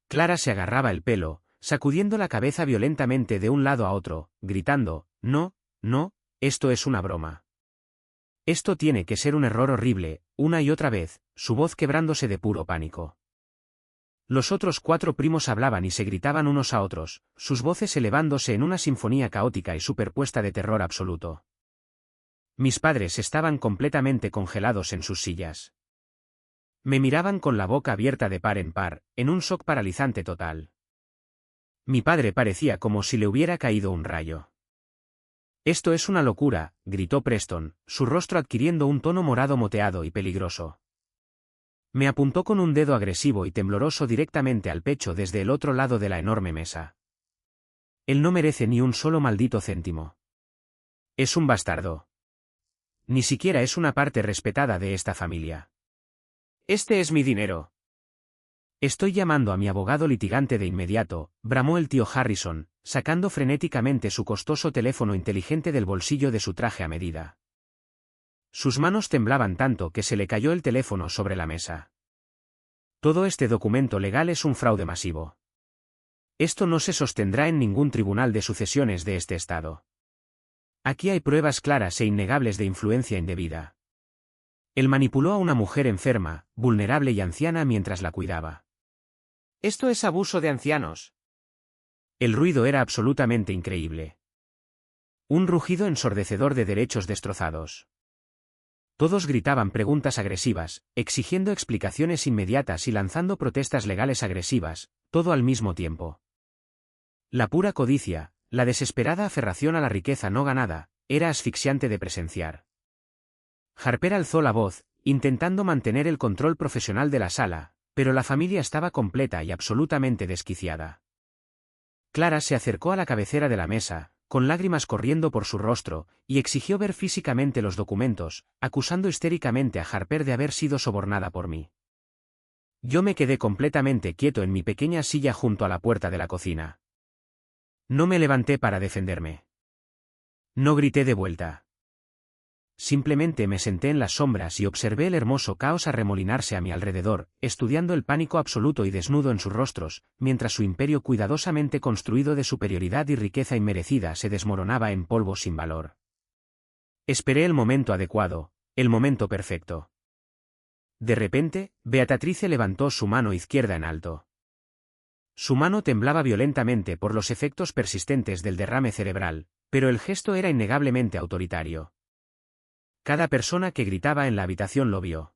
Speaker 1: Clara se agarraba el pelo, sacudiendo la cabeza violentamente de un lado a otro, gritando, «No, no, esto es una broma. Esto tiene que ser un error horrible», una y otra vez, su voz quebrándose de puro pánico. Los otros 4 primos hablaban y se gritaban unos a otros, sus voces elevándose en una sinfonía caótica y superpuesta de terror absoluto. Mis padres estaban completamente congelados en sus sillas. Me miraban con la boca abierta de par en par, en un shock paralizante total. Mi padre parecía como si le hubiera caído un rayo. «Esto es una locura», gritó Preston, su rostro adquiriendo un tono morado moteado y peligroso. Me apuntó con un dedo agresivo y tembloroso directamente al pecho desde el otro lado de la enorme mesa. Él no merece ni un solo maldito céntimo. Es un bastardo. Ni siquiera es una parte respetada de esta familia. Este es mi dinero. Estoy llamando a mi abogado litigante de inmediato, bramó el tío Harrison, sacando frenéticamente su costoso teléfono inteligente del bolsillo de su traje a medida. Sus manos temblaban tanto que se le cayó el teléfono sobre la mesa. Todo este documento legal es un fraude masivo. Esto no se sostendrá en ningún tribunal de sucesiones de este estado. Aquí hay pruebas claras e innegables de influencia indebida. Él manipuló a una mujer enferma, vulnerable y anciana mientras la cuidaba. Esto es abuso de ancianos. El ruido era absolutamente increíble. Un rugido ensordecedor de derechos destrozados. Todos gritaban preguntas agresivas, exigiendo explicaciones inmediatas y lanzando protestas legales agresivas, todo al mismo tiempo. La pura codicia, la desesperada aferración a la riqueza no ganada, era asfixiante de presenciar. Harper alzó la voz, intentando mantener el control profesional de la sala, pero la familia estaba completa y absolutamente desquiciada. Clara se acercó a la cabecera de la mesa, con lágrimas corriendo por su rostro, y exigió ver físicamente los documentos, acusando histéricamente a Harper de haber sido sobornada por mí. Yo me quedé completamente quieto en mi pequeña silla junto a la puerta de la cocina. No me levanté para defenderme. No grité de vuelta. Simplemente me senté en las sombras y observé el hermoso caos arremolinarse a mi alrededor, estudiando el pánico absoluto y desnudo en sus rostros, mientras su imperio cuidadosamente construido de superioridad y riqueza inmerecida se desmoronaba en polvo sin valor. Esperé el momento adecuado, el momento perfecto. De repente, Beatrice levantó su mano izquierda en alto. Su mano temblaba violentamente por los efectos persistentes del derrame cerebral, pero el gesto era innegablemente autoritario. Cada persona que gritaba en la habitación lo vio.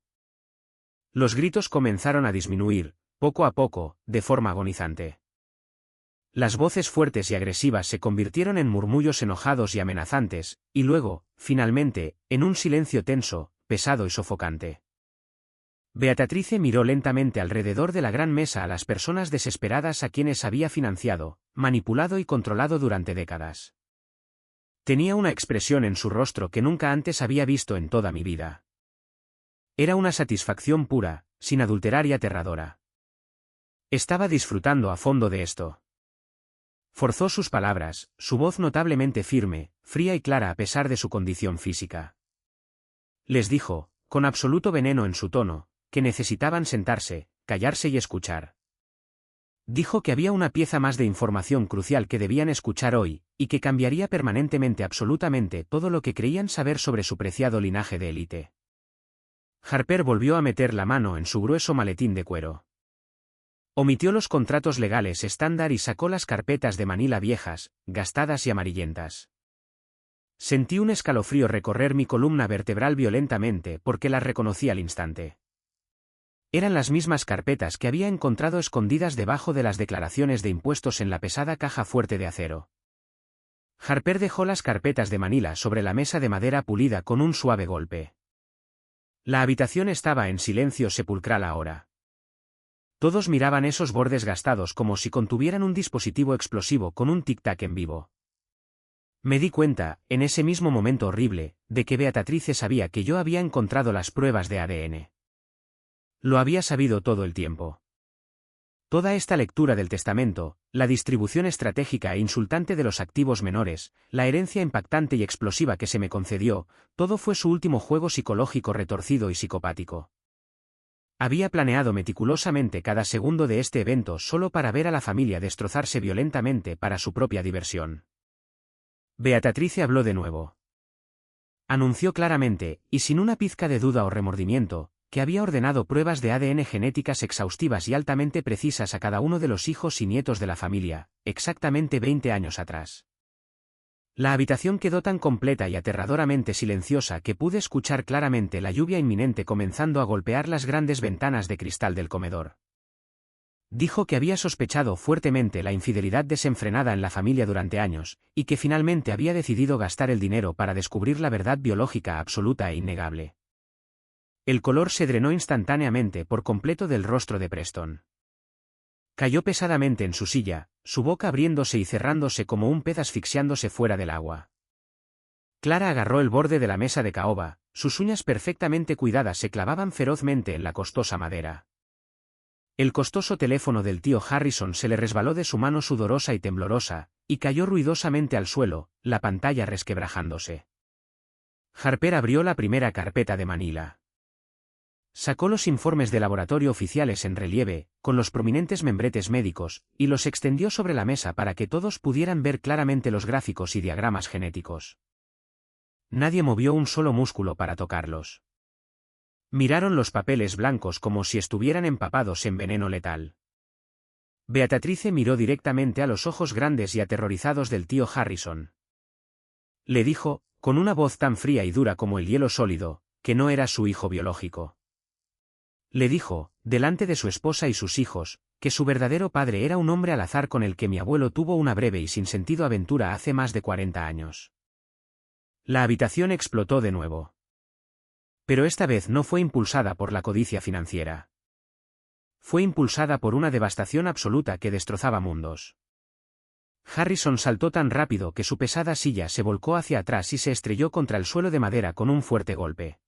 Speaker 1: Los gritos comenzaron a disminuir, poco a poco, de forma agonizante. Las voces fuertes y agresivas se convirtieron en murmullos enojados y amenazantes, y luego, finalmente, en un silencio tenso, pesado y sofocante. Beatrice miró lentamente alrededor de la gran mesa a las personas desesperadas a quienes había financiado, manipulado y controlado durante décadas. Tenía una expresión en su rostro que nunca antes había visto en toda mi vida. Era una satisfacción pura, sin adulterar y aterradora. Estaba disfrutando a fondo de esto. Forzó sus palabras, su voz notablemente firme, fría y clara a pesar de su condición física. Les dijo, con absoluto veneno en su tono, que necesitaban sentarse, callarse y escuchar. Dijo que había una pieza más de información crucial que debían escuchar hoy, y que cambiaría permanentemente absolutamente todo lo que creían saber sobre su preciado linaje de élite. Harper volvió a meter la mano en su grueso maletín de cuero. Omitió los contratos legales estándar y sacó las carpetas de Manila viejas, gastadas y amarillentas. Sentí un escalofrío recorrer mi columna vertebral violentamente porque las reconocí al instante. Eran las mismas carpetas que había encontrado escondidas debajo de las declaraciones de impuestos en la pesada caja fuerte de acero. Harper dejó las carpetas de Manila sobre la mesa de madera pulida con un suave golpe. La habitación estaba en silencio sepulcral ahora. Todos miraban esos bordes gastados como si contuvieran un dispositivo explosivo con un tic-tac en vivo. Me di cuenta, en ese mismo momento horrible, de que Beatrice sabía que yo había encontrado las pruebas de ADN. Lo había sabido todo el tiempo. Toda esta lectura del testamento, la distribución estratégica e insultante de los activos menores, la herencia impactante y explosiva que se me concedió, todo fue su último juego psicológico retorcido y psicopático. Había planeado meticulosamente cada segundo de este evento solo para ver a la familia destrozarse violentamente para su propia diversión. Beatrice habló de nuevo. Anunció claramente, y sin una pizca de duda o remordimiento, que había ordenado pruebas de ADN genéticas exhaustivas y altamente precisas a cada uno de los hijos y nietos de la familia, exactamente 20 años atrás. La habitación quedó tan completa y aterradoramente silenciosa que pude escuchar claramente la lluvia inminente comenzando a golpear las grandes ventanas de cristal del comedor. Dijo que había sospechado fuertemente la infidelidad desenfrenada en la familia durante años, y que finalmente había decidido gastar el dinero para descubrir la verdad biológica absoluta e innegable. El color se drenó instantáneamente por completo del rostro de Preston. Cayó pesadamente en su silla, su boca abriéndose y cerrándose como un pez asfixiándose fuera del agua. Clara agarró el borde de la mesa de caoba, sus uñas perfectamente cuidadas se clavaban ferozmente en la costosa madera. El costoso teléfono del tío Harrison se le resbaló de su mano sudorosa y temblorosa, y cayó ruidosamente al suelo, la pantalla resquebrajándose. Harper abrió la primera carpeta de Manila. Sacó los informes de laboratorio oficiales en relieve, con los prominentes membretes médicos, y los extendió sobre la mesa para que todos pudieran ver claramente los gráficos y diagramas genéticos. Nadie movió un solo músculo para tocarlos. Miraron los papeles blancos como si estuvieran empapados en veneno letal. Beatrice miró directamente a los ojos grandes y aterrorizados del tío Harrison. Le dijo, con una voz tan fría y dura como el hielo sólido, que no era su hijo biológico. Le dijo, delante de su esposa y sus hijos, que su verdadero padre era un hombre al azar con el que mi abuelo tuvo una breve y sin sentido aventura hace más de 40 años. La habitación explotó de nuevo. Pero esta vez no fue impulsada por la codicia financiera. Fue impulsada por una devastación absoluta que destrozaba mundos. Harrison saltó tan rápido que su pesada silla se volcó hacia atrás y se estrelló contra el suelo de madera con un fuerte golpe.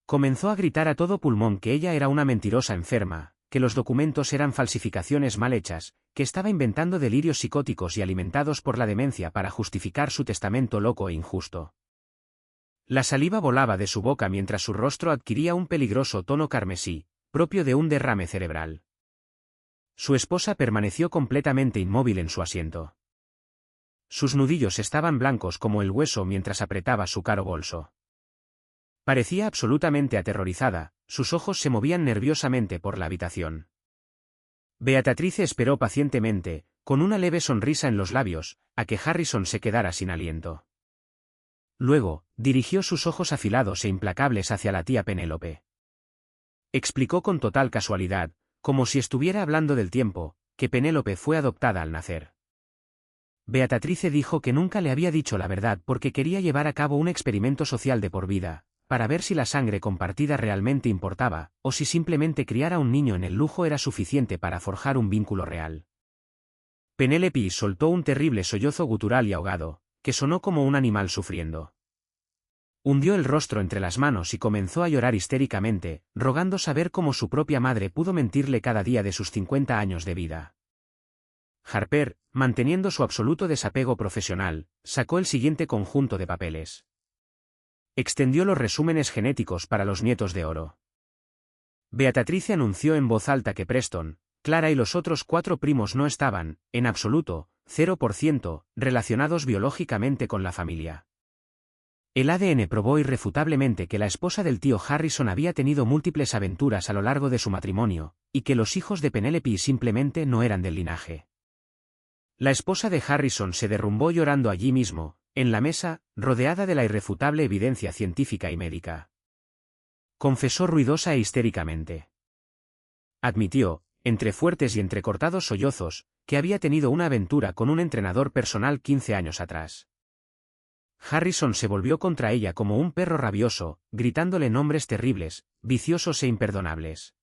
Speaker 1: Comenzó a gritar a todo pulmón que ella era una mentirosa enferma, que los documentos eran falsificaciones mal hechas, que estaba inventando delirios psicóticos y alimentados por la demencia para justificar su testamento loco e injusto. La saliva volaba de su boca mientras su rostro adquiría un peligroso tono carmesí, propio de un derrame cerebral. Su esposa permaneció completamente inmóvil en su asiento. Sus nudillos estaban blancos como el hueso mientras apretaba su caro bolso. Parecía absolutamente aterrorizada, sus ojos se movían nerviosamente por la habitación. Beatrice esperó pacientemente, con una leve sonrisa en los labios, a que Harrison se quedara sin aliento. Luego, dirigió sus ojos afilados e implacables hacia la tía Penélope. Explicó con total casualidad, como si estuviera hablando del tiempo, que Penélope fue adoptada al nacer. Beatrice dijo que nunca le había dicho la verdad porque quería llevar a cabo un experimento social de por vida, para ver si la sangre compartida realmente importaba, o si simplemente criar a un niño en el lujo era suficiente para forjar un vínculo real. Penélope soltó un terrible sollozo gutural y ahogado, que sonó como un animal sufriendo. Hundió el rostro entre las manos y comenzó a llorar histéricamente, rogando saber cómo su propia madre pudo mentirle cada día de sus 50 años de vida. Harper, manteniendo su absoluto desapego profesional, sacó el siguiente conjunto de papeles. Extendió los resúmenes genéticos para los nietos de oro. Beatrice anunció en voz alta que Preston, Clara y los otros 4 primos no estaban, en absoluto, 0%, relacionados biológicamente con la familia. El ADN probó irrefutablemente que la esposa del tío Harrison había tenido múltiples aventuras a lo largo de su matrimonio, y que los hijos de Penélope simplemente no eran del linaje. La esposa de Harrison se derrumbó llorando allí mismo, en la mesa, rodeada de la irrefutable evidencia científica y médica. Confesó ruidosa e histéricamente. Admitió, entre fuertes y entrecortados sollozos, que había tenido una aventura con un entrenador personal 15 años atrás. Harrison se volvió contra ella como un perro rabioso, gritándole nombres terribles, viciosos e imperdonables.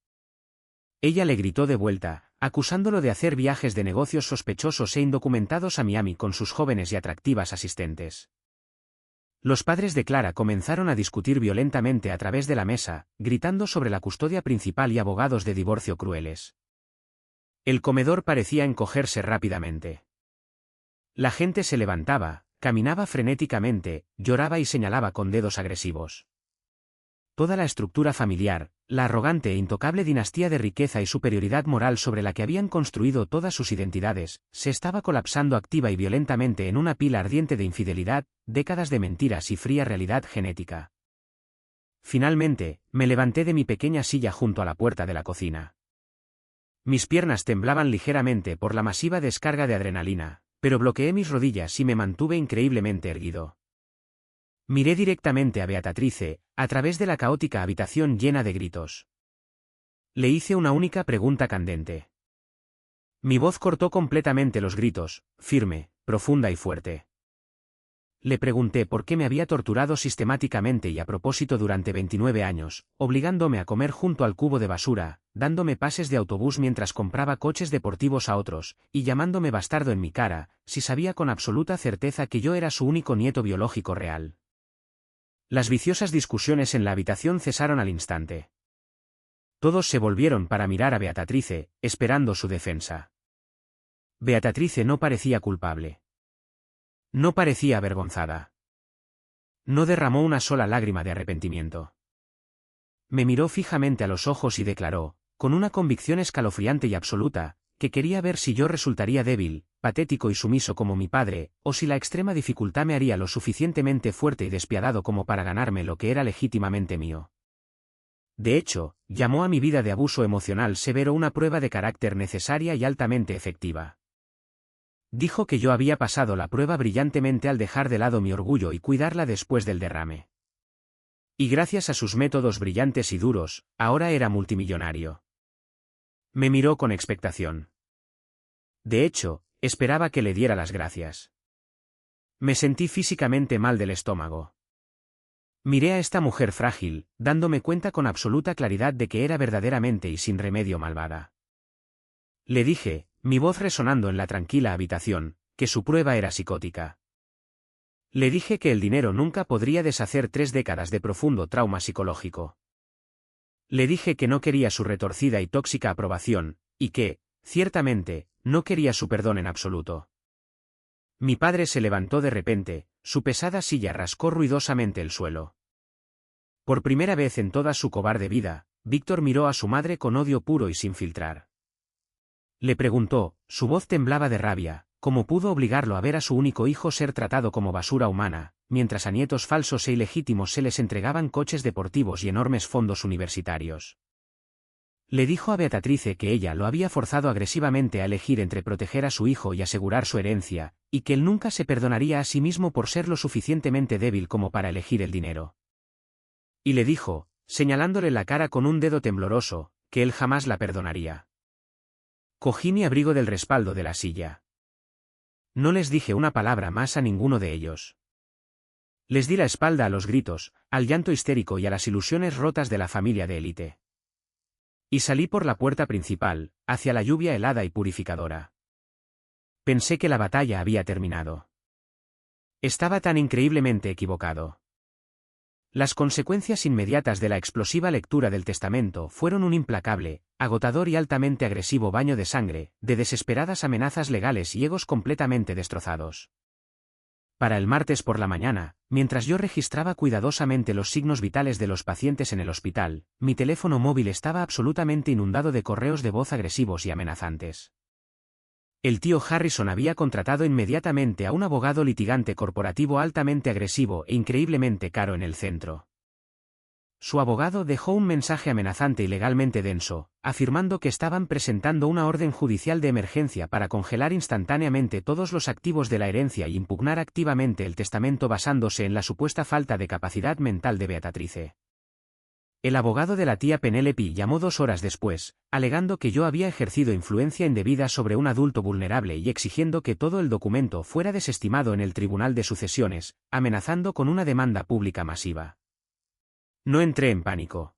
Speaker 1: Ella le gritó de vuelta, acusándolo de hacer viajes de negocios sospechosos e indocumentados a Miami con sus jóvenes y atractivas asistentes. Los padres de Clara comenzaron a discutir violentamente a través de la mesa, gritando sobre la custodia principal y abogados de divorcio crueles. El comedor parecía encogerse rápidamente. La gente se levantaba, caminaba frenéticamente, lloraba y señalaba con dedos agresivos. Toda la estructura familiar, la arrogante e intocable dinastía de riqueza y superioridad moral sobre la que habían construido todas sus identidades, se estaba colapsando activa y violentamente en una pila ardiente de infidelidad, décadas de mentiras y fría realidad genética. Finalmente, me levanté de mi pequeña silla junto a la puerta de la cocina. Mis piernas temblaban ligeramente por la masiva descarga de adrenalina, pero bloqueé mis rodillas y me mantuve increíblemente erguido. Miré directamente a Beatrice, a través de la caótica habitación llena de gritos. Le hice una única pregunta candente. Mi voz cortó completamente los gritos, firme, profunda y fuerte. Le pregunté por qué me había torturado sistemáticamente y a propósito durante 29 años, obligándome a comer junto al cubo de basura, dándome pases de autobús mientras compraba coches deportivos a otros, y llamándome bastardo en mi cara, si sabía con absoluta certeza que yo era su único nieto biológico real. Las viciosas discusiones en la habitación cesaron al instante. Todos se volvieron para mirar a Beatrice, esperando su defensa. Beatrice no parecía culpable. No parecía avergonzada. No derramó una sola lágrima de arrepentimiento. Me miró fijamente a los ojos y declaró, con una convicción escalofriante y absoluta, que quería ver si yo resultaría débil, patético y sumiso como mi padre, o si la extrema dificultad me haría lo suficientemente fuerte y despiadado como para ganarme lo que era legítimamente mío. De hecho, llamó a mi vida de abuso emocional severo una prueba de carácter necesaria y altamente efectiva. Dijo que yo había pasado la prueba brillantemente al dejar de lado mi orgullo y cuidarla después del derrame. Y gracias a sus métodos brillantes y duros, ahora era multimillonario. Me miró con expectación. De hecho, esperaba que le diera las gracias. Me sentí físicamente mal del estómago. Miré a esta mujer frágil, dándome cuenta con absoluta claridad de que era verdaderamente y sin remedio malvada. Le dije, mi voz resonando en la tranquila habitación, que su prueba era psicótica. Le dije que el dinero nunca podría deshacer 3 décadas de profundo trauma psicológico. Le dije que no quería su retorcida y tóxica aprobación, y que, ciertamente, no quería su perdón en absoluto. Mi padre se levantó de repente, su pesada silla rascó ruidosamente el suelo. Por primera vez en toda su cobarde vida, Víctor miró a su madre con odio puro y sin filtrar. Le preguntó, su voz temblaba de rabia, cómo pudo obligarlo a ver a su único hijo ser tratado como basura humana, mientras a nietos falsos e ilegítimos se les entregaban coches deportivos y enormes fondos universitarios. Le dijo a Beatrice que ella lo había forzado agresivamente a elegir entre proteger a su hijo y asegurar su herencia, y que él nunca se perdonaría a sí mismo por ser lo suficientemente débil como para elegir el dinero. Y le dijo, señalándole la cara con un dedo tembloroso, que él jamás la perdonaría. Cogí mi abrigo del respaldo de la silla. No les dije una palabra más a ninguno de ellos. Les di la espalda a los gritos, al llanto histérico y a las ilusiones rotas de la familia de élite. Y salí por la puerta principal, hacia la lluvia helada y purificadora. Pensé que la batalla había terminado. Estaba tan increíblemente equivocado. Las consecuencias inmediatas de la explosiva lectura del testamento fueron un implacable, agotador y altamente agresivo baño de sangre, de desesperadas amenazas legales y egos completamente destrozados. Para el martes por la mañana, mientras yo registraba cuidadosamente los signos vitales de los pacientes en el hospital, mi teléfono móvil estaba absolutamente inundado de correos de voz agresivos y amenazantes. El tío Harrison había contratado inmediatamente a un abogado litigante corporativo altamente agresivo e increíblemente caro en el centro. Su abogado dejó un mensaje amenazante y legalmente denso, afirmando que estaban presentando una orden judicial de emergencia para congelar instantáneamente todos los activos de la herencia y impugnar activamente el testamento basándose en la supuesta falta de capacidad mental de Beatrice. El abogado de la tía Penélope llamó 2 horas después, alegando que yo había ejercido influencia indebida sobre un adulto vulnerable y exigiendo que todo el documento fuera desestimado en el Tribunal de Sucesiones, amenazando con una demanda pública masiva. No entré en pánico.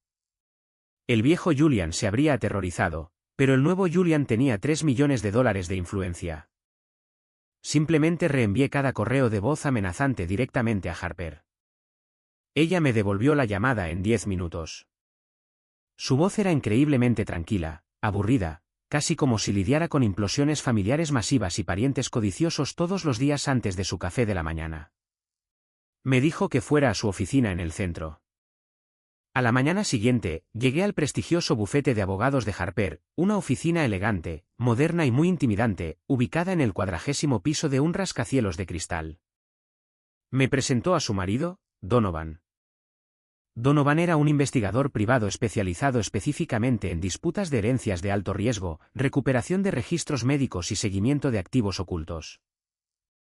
Speaker 1: El viejo Julian se habría aterrorizado, pero el nuevo Julian tenía $3 millones de influencia. Simplemente reenvié cada correo de voz amenazante directamente a Harper. Ella me devolvió la llamada en 10 minutos. Su voz era increíblemente tranquila, aburrida, casi como si lidiara con implosiones familiares masivas y parientes codiciosos todos los días antes de su café de la mañana. Me dijo que fuera a su oficina en el centro. A la mañana siguiente, llegué al prestigioso bufete de abogados de Harper, una oficina elegante, moderna y muy intimidante, ubicada en el 40º piso de un rascacielos de cristal. Me presentó a su marido, Donovan. Donovan era un investigador privado especializado específicamente en disputas de herencias de alto riesgo, recuperación de registros médicos y seguimiento de activos ocultos.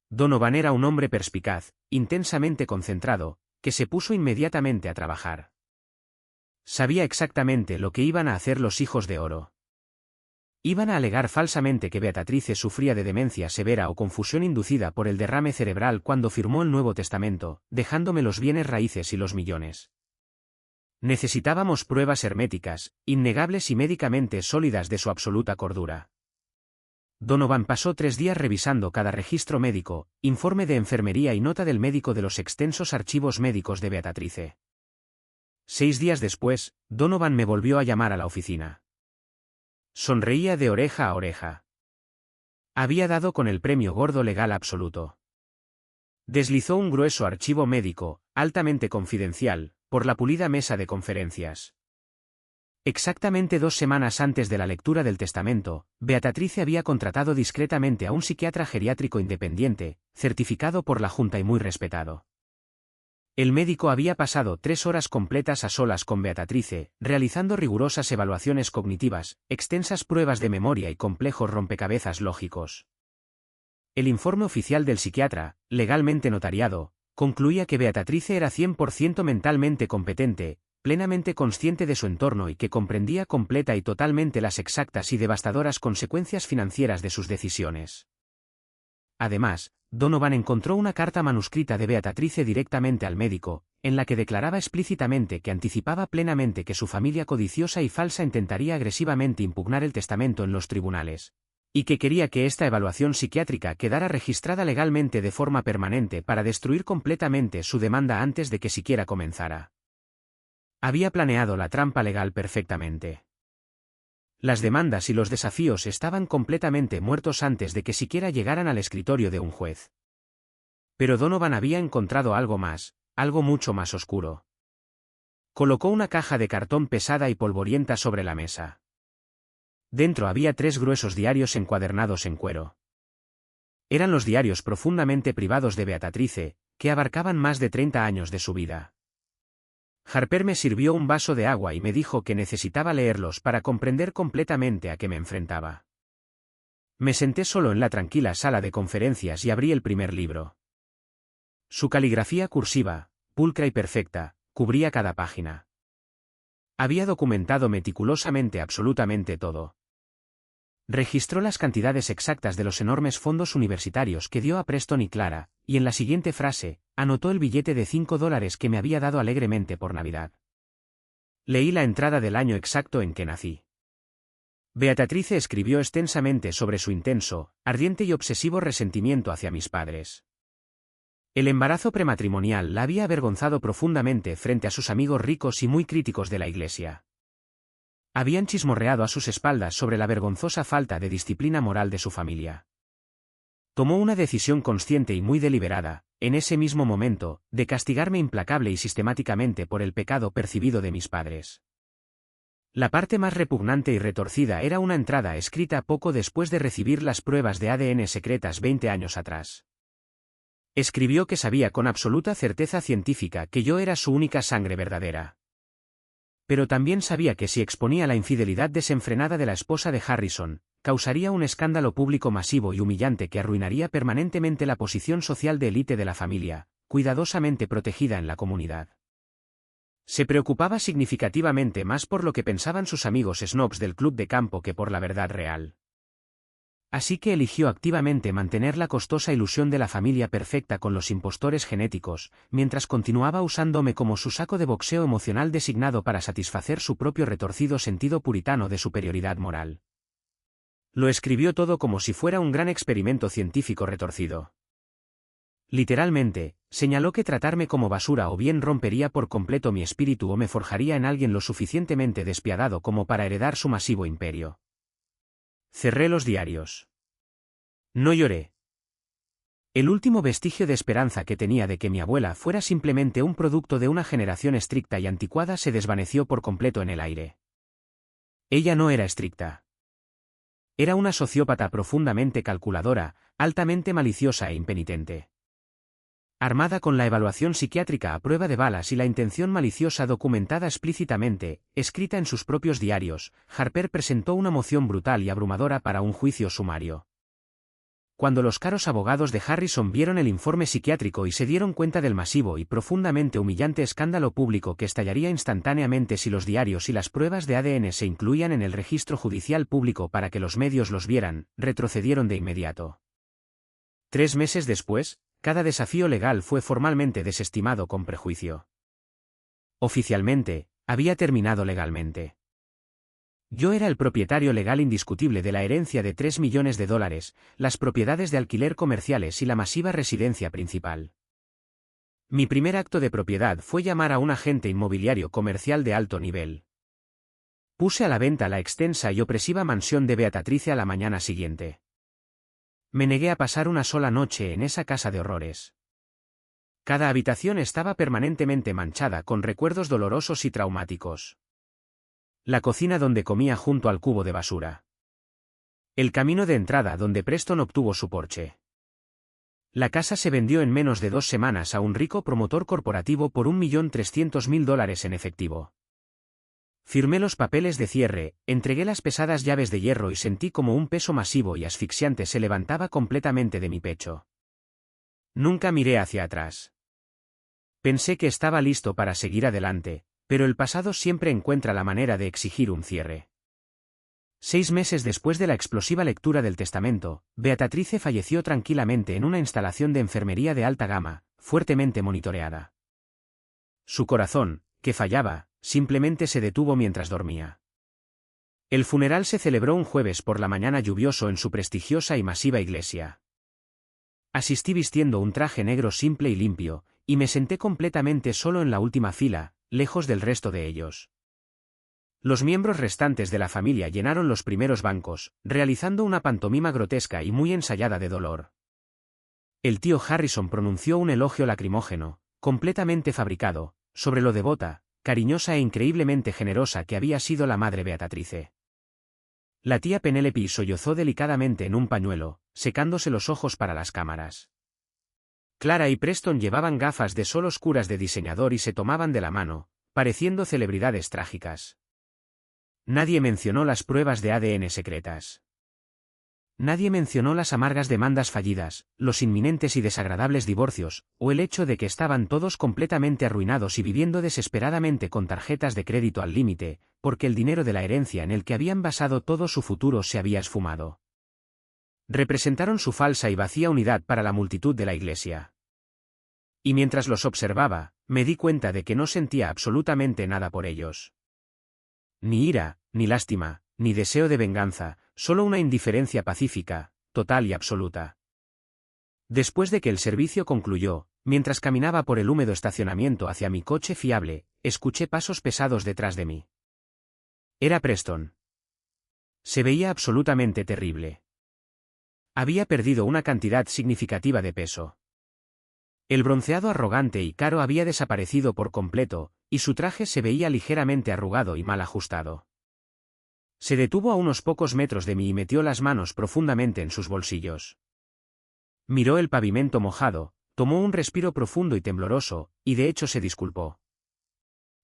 Speaker 1: Donovan era un hombre perspicaz, intensamente concentrado, que se puso inmediatamente a trabajar. Sabía exactamente lo que iban a hacer los hijos de oro. Iban a alegar falsamente que Beatrice sufría de demencia severa o confusión inducida por el derrame cerebral cuando firmó el Nuevo Testamento, dejándome los bienes raíces y los millones. Necesitábamos pruebas herméticas, innegables y médicamente sólidas de su absoluta cordura. Donovan pasó 3 días revisando cada registro médico, informe de enfermería y nota del médico de los extensos archivos médicos de Beatrice. 6 días después, Donovan me volvió a llamar a la oficina. Sonreía de oreja a oreja. Había dado con el premio gordo legal absoluto. Deslizó un grueso archivo médico, altamente confidencial, por la pulida mesa de conferencias. Exactamente 2 semanas antes de la lectura del testamento, Beatrice había contratado discretamente a un psiquiatra geriátrico independiente, certificado por la Junta y muy respetado. El médico había pasado 3 horas completas a solas con Beatrice, realizando rigurosas evaluaciones cognitivas, extensas pruebas de memoria y complejos rompecabezas lógicos. El informe oficial del psiquiatra, legalmente notariado, concluía que Beatrice era 100% mentalmente competente, plenamente consciente de su entorno y que comprendía completa y totalmente las exactas y devastadoras consecuencias financieras de sus decisiones. Además, Donovan encontró una carta manuscrita de Beatrice directamente al médico, en la que declaraba explícitamente que anticipaba plenamente que su familia codiciosa y falsa intentaría agresivamente impugnar el testamento en los tribunales, y que quería que esta evaluación psiquiátrica quedara registrada legalmente de forma permanente para destruir completamente su demanda antes de que siquiera comenzara. Había planeado la trampa legal perfectamente. Las demandas y los desafíos estaban completamente muertos antes de que siquiera llegaran al escritorio de un juez. Pero Donovan había encontrado algo más, algo mucho más oscuro. Colocó una caja de cartón pesada y polvorienta sobre la mesa. Dentro había 3 gruesos diarios encuadernados en cuero. Eran los diarios profundamente privados de Beatrice, que abarcaban más de 30 años de su vida. Harper me sirvió un vaso de agua y me dijo que necesitaba leerlos para comprender completamente a qué me enfrentaba. Me senté solo en la tranquila sala de conferencias y abrí el primer libro. Su caligrafía cursiva, pulcra y perfecta, cubría cada página. Había documentado meticulosamente absolutamente todo. Registró las cantidades exactas de los enormes fondos universitarios que dio a Preston y Clara, y en la siguiente frase, anotó el billete de $5 que me había dado alegremente por Navidad. Leí la entrada del año exacto en que nací. Beatrice escribió extensamente sobre su intenso, ardiente y obsesivo resentimiento hacia mis padres. El embarazo prematrimonial la había avergonzado profundamente frente a sus amigos ricos y muy críticos de la Iglesia. Habían chismorreado a sus espaldas sobre la vergonzosa falta de disciplina moral de su familia. Tomó una decisión consciente y muy deliberada, en ese mismo momento, de castigarme implacable y sistemáticamente por el pecado percibido de mis padres. La parte más repugnante y retorcida era una entrada escrita poco después de recibir las pruebas de ADN secretas 20 años atrás. Escribió que sabía con absoluta certeza científica que yo era su única sangre verdadera. Pero también sabía que si exponía la infidelidad desenfrenada de la esposa de Harrison, causaría un escándalo público masivo y humillante que arruinaría permanentemente la posición social de élite de la familia, cuidadosamente protegida en la comunidad. Se preocupaba significativamente más por lo que pensaban sus amigos snobs del club de campo que por la verdad real. Así que eligió activamente mantener la costosa ilusión de la familia perfecta con los impostores genéticos, mientras continuaba usándome como su saco de boxeo emocional designado para satisfacer su propio retorcido sentido puritano de superioridad moral. Lo escribió todo como si fuera un gran experimento científico retorcido. Literalmente, señaló que tratarme como basura o bien rompería por completo mi espíritu o me forjaría en alguien lo suficientemente despiadado como para heredar su masivo imperio. Cerré los diarios. No lloré. El último vestigio de esperanza que tenía de que mi abuela fuera simplemente un producto de una generación estricta y anticuada se desvaneció por completo en el aire. Ella no era estricta. Era una sociópata profundamente calculadora, altamente maliciosa e impenitente. Armada con la evaluación psiquiátrica a prueba de balas y la intención maliciosa documentada explícitamente, escrita en sus propios diarios, Harper presentó una moción brutal y abrumadora para un juicio sumario. Cuando los caros abogados de Harrison vieron el informe psiquiátrico y se dieron cuenta del masivo y profundamente humillante escándalo público que estallaría instantáneamente si los diarios y las pruebas de ADN se incluían en el registro judicial público para que los medios los vieran, retrocedieron de inmediato. 3 meses después, cada desafío legal fue formalmente desestimado con prejuicio. Oficialmente, había terminado legalmente. Yo era el propietario legal indiscutible de la herencia de $3 millones, las propiedades de alquiler comerciales y la masiva residencia principal. Mi primer acto de propiedad fue llamar a un agente inmobiliario comercial de alto nivel. Puse a la venta la extensa y opresiva mansión de Beatrice a la mañana siguiente. Me negué a pasar una sola noche en esa casa de horrores. Cada habitación estaba permanentemente manchada con recuerdos dolorosos y traumáticos. La cocina donde comía junto al cubo de basura. El camino de entrada donde Preston obtuvo su Porsche. La casa se vendió en menos de 2 semanas a un rico promotor corporativo por $1.300.000 en efectivo. Firmé los papeles de cierre, entregué las pesadas llaves de hierro y sentí como un peso masivo y asfixiante se levantaba completamente de mi pecho. Nunca miré hacia atrás. Pensé que estaba listo para seguir adelante, Pero el pasado siempre encuentra la manera de exigir un cierre. 6 meses después de la explosiva lectura del testamento, Beatrice falleció tranquilamente en una instalación de enfermería de alta gama, fuertemente monitoreada. Su corazón, que fallaba, simplemente se detuvo mientras dormía. El funeral se celebró un jueves por la mañana lluvioso en su prestigiosa y masiva iglesia. Asistí vistiendo un traje negro simple y limpio, y me senté completamente solo en la última fila, lejos del resto de ellos. Los miembros restantes de la familia llenaron los primeros bancos, realizando una pantomima grotesca y muy ensayada de dolor. El tío Harrison pronunció un elogio lacrimógeno, completamente fabricado, sobre lo devota, cariñosa e increíblemente generosa que había sido la madre Beatrice. La tía Penélope sollozó delicadamente en un pañuelo, secándose los ojos para las cámaras. Clara y Preston llevaban gafas de sol oscuras de diseñador y se tomaban de la mano, pareciendo celebridades trágicas. Nadie mencionó las pruebas de ADN secretas. Nadie mencionó las amargas demandas fallidas, los inminentes y desagradables divorcios, o el hecho de que estaban todos completamente arruinados y viviendo desesperadamente con tarjetas de crédito al límite, porque el dinero de la herencia en el que habían basado todo su futuro se había esfumado. Representaron su falsa y vacía unidad para la multitud de la iglesia. Y mientras los observaba, me di cuenta de que no sentía absolutamente nada por ellos. Ni ira, ni lástima, ni deseo de venganza, solo una indiferencia pacífica, total y absoluta. Después de que el servicio concluyó, mientras caminaba por el húmedo estacionamiento hacia mi coche fiable, escuché pasos pesados detrás de mí. Era Preston. Se veía absolutamente terrible. Había perdido una cantidad significativa de peso. El bronceado arrogante y caro había desaparecido por completo, y su traje se veía ligeramente arrugado y mal ajustado. Se detuvo a unos pocos metros de mí y metió las manos profundamente en sus bolsillos. Miró el pavimento mojado, tomó un respiro profundo y tembloroso, y de hecho se disculpó.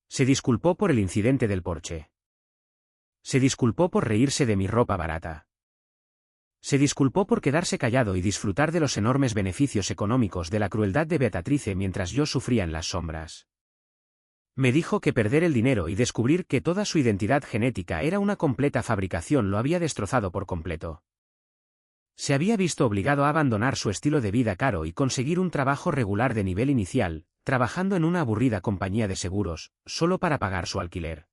Speaker 1: Se disculpó por el incidente del porche. Se disculpó por reírse de mi ropa barata. Se disculpó por quedarse callado y disfrutar de los enormes beneficios económicos de la crueldad de Beatrice mientras yo sufría en las sombras. Me dijo que perder el dinero y descubrir que toda su identidad genética era una completa fabricación lo había destrozado por completo. Se había visto obligado a abandonar su estilo de vida caro y conseguir un trabajo regular de nivel inicial, trabajando en una aburrida compañía de seguros, solo para pagar su alquiler.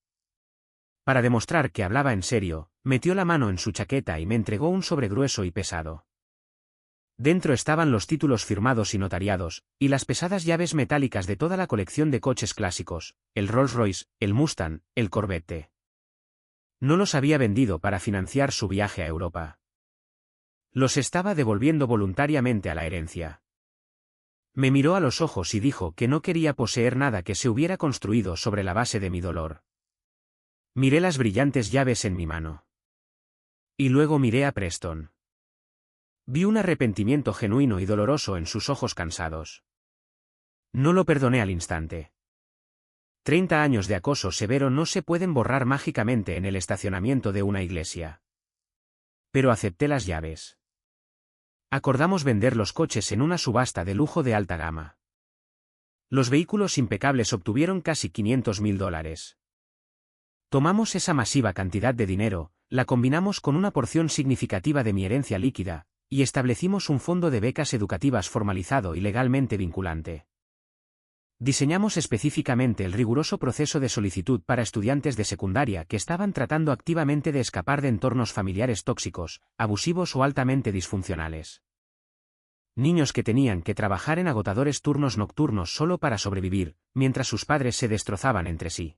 Speaker 1: Para demostrar que hablaba en serio, metió la mano en su chaqueta y me entregó un sobre grueso y pesado. Dentro estaban los títulos firmados y notariados, y las pesadas llaves metálicas de toda la colección de coches clásicos, el Rolls-Royce, el Mustang, el Corvette. No los había vendido para financiar su viaje a Europa. Los estaba devolviendo voluntariamente a la herencia. Me miró a los ojos y dijo que no quería poseer nada que se hubiera construido sobre la base de mi dolor. Miré las brillantes llaves en mi mano. Y luego miré a Preston. Vi un arrepentimiento genuino y doloroso en sus ojos cansados. No lo perdoné al instante. 30 años de acoso severo no se pueden borrar mágicamente en el estacionamiento de una iglesia. Pero acepté las llaves. Acordamos vender los coches en una subasta de lujo de alta gama. Los vehículos impecables obtuvieron casi $500.000. Tomamos esa masiva cantidad de dinero, la combinamos con una porción significativa de mi herencia líquida, y establecimos un fondo de becas educativas formalizado y legalmente vinculante. Diseñamos específicamente el riguroso proceso de solicitud para estudiantes de secundaria que estaban tratando activamente de escapar de entornos familiares tóxicos, abusivos o altamente disfuncionales. Niños que tenían que trabajar en agotadores turnos nocturnos solo para sobrevivir, mientras sus padres se destrozaban entre sí.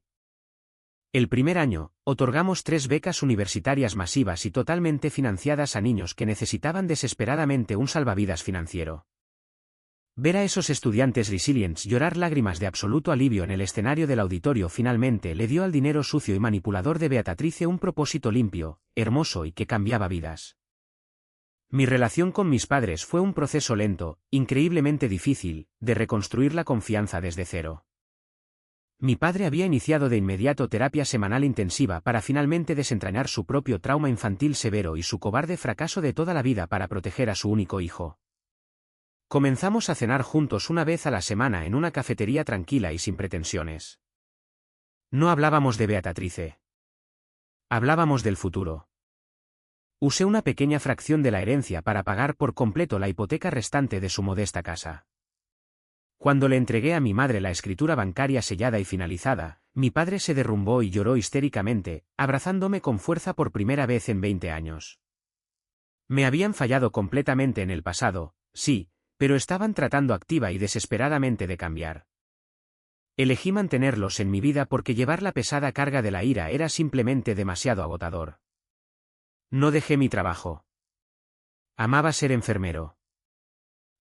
Speaker 1: El primer año, otorgamos 3 becas universitarias masivas y totalmente financiadas a niños que necesitaban desesperadamente un salvavidas financiero. Ver a esos estudiantes resilientes llorar lágrimas de absoluto alivio en el escenario del auditorio finalmente le dio al dinero sucio y manipulador de Beatrice un propósito limpio, hermoso y que cambiaba vidas. Mi relación con mis padres fue un proceso lento, increíblemente difícil, de reconstruir la confianza desde cero. Mi padre había iniciado de inmediato terapia semanal intensiva para finalmente desentrañar su propio trauma infantil severo y su cobarde fracaso de toda la vida para proteger a su único hijo. Comenzamos a cenar juntos una vez a la semana en una cafetería tranquila y sin pretensiones. No hablábamos de Beatrice. Hablábamos del futuro. Usé una pequeña fracción de la herencia para pagar por completo la hipoteca restante de su modesta casa. Cuando le entregué a mi madre la escritura bancaria sellada y finalizada, mi padre se derrumbó y lloró histéricamente, abrazándome con fuerza por primera vez en 20 años. Me habían fallado completamente en el pasado, sí, pero estaban tratando activa y desesperadamente de cambiar. Elegí mantenerlos en mi vida porque llevar la pesada carga de la ira era simplemente demasiado agotador. No dejé mi trabajo. Amaba ser enfermero.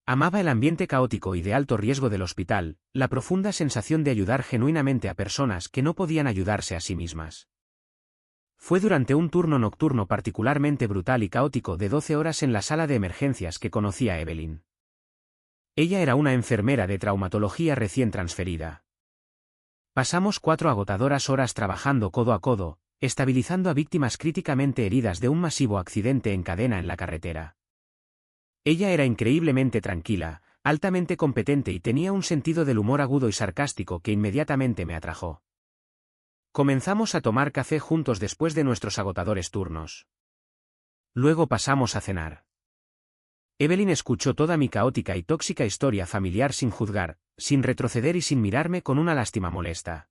Speaker 1: Amaba el ambiente caótico y de alto riesgo del hospital, la profunda sensación de ayudar genuinamente a personas que no podían ayudarse a sí mismas. Fue durante un turno nocturno particularmente brutal y caótico de 12 horas en la sala de emergencias que conocí a Evelyn. Ella era una enfermera de traumatología recién transferida. Pasamos 4 agotadoras horas trabajando codo a codo, estabilizando a víctimas críticamente heridas de un masivo accidente en cadena en la carretera. Ella era increíblemente tranquila, altamente competente y tenía un sentido del humor agudo y sarcástico que inmediatamente me atrajo. Comenzamos a tomar café juntos después de nuestros agotadores turnos. Luego pasamos a cenar. Evelyn escuchó toda mi caótica y tóxica historia familiar sin juzgar, sin retroceder y sin mirarme con una lástima molesta.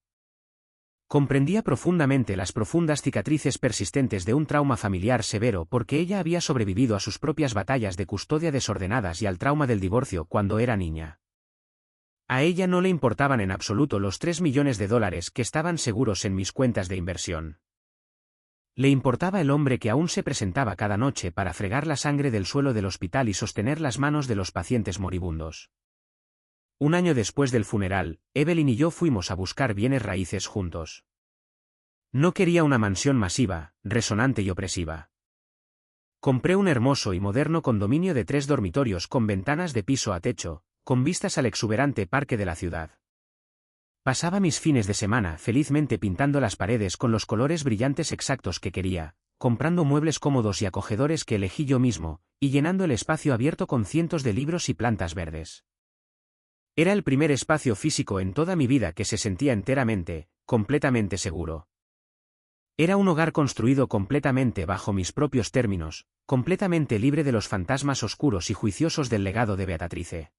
Speaker 1: Comprendía profundamente las profundas cicatrices persistentes de un trauma familiar severo porque ella había sobrevivido a sus propias batallas de custodia desordenadas y al trauma del divorcio cuando era niña. A ella no le importaban en absoluto los $3 millones que estaban seguros en mis cuentas de inversión. Le importaba el hombre que aún se presentaba cada noche para fregar la sangre del suelo del hospital y sostener las manos de los pacientes moribundos. Un año después del funeral, Evelyn y yo fuimos a buscar bienes raíces juntos. No quería una mansión masiva, resonante y opresiva. Compré un hermoso y moderno condominio de 3 dormitorios con ventanas de piso a techo, con vistas al exuberante parque de la ciudad. Pasaba mis fines de semana felizmente pintando las paredes con los colores brillantes exactos que quería, comprando muebles cómodos y acogedores que elegí yo mismo, y llenando el espacio abierto con cientos de libros y plantas verdes. Era el primer espacio físico en toda mi vida que se sentía enteramente, completamente seguro. Era un hogar construido completamente bajo mis propios términos, completamente libre de los fantasmas oscuros y juiciosos del legado de Beatrice.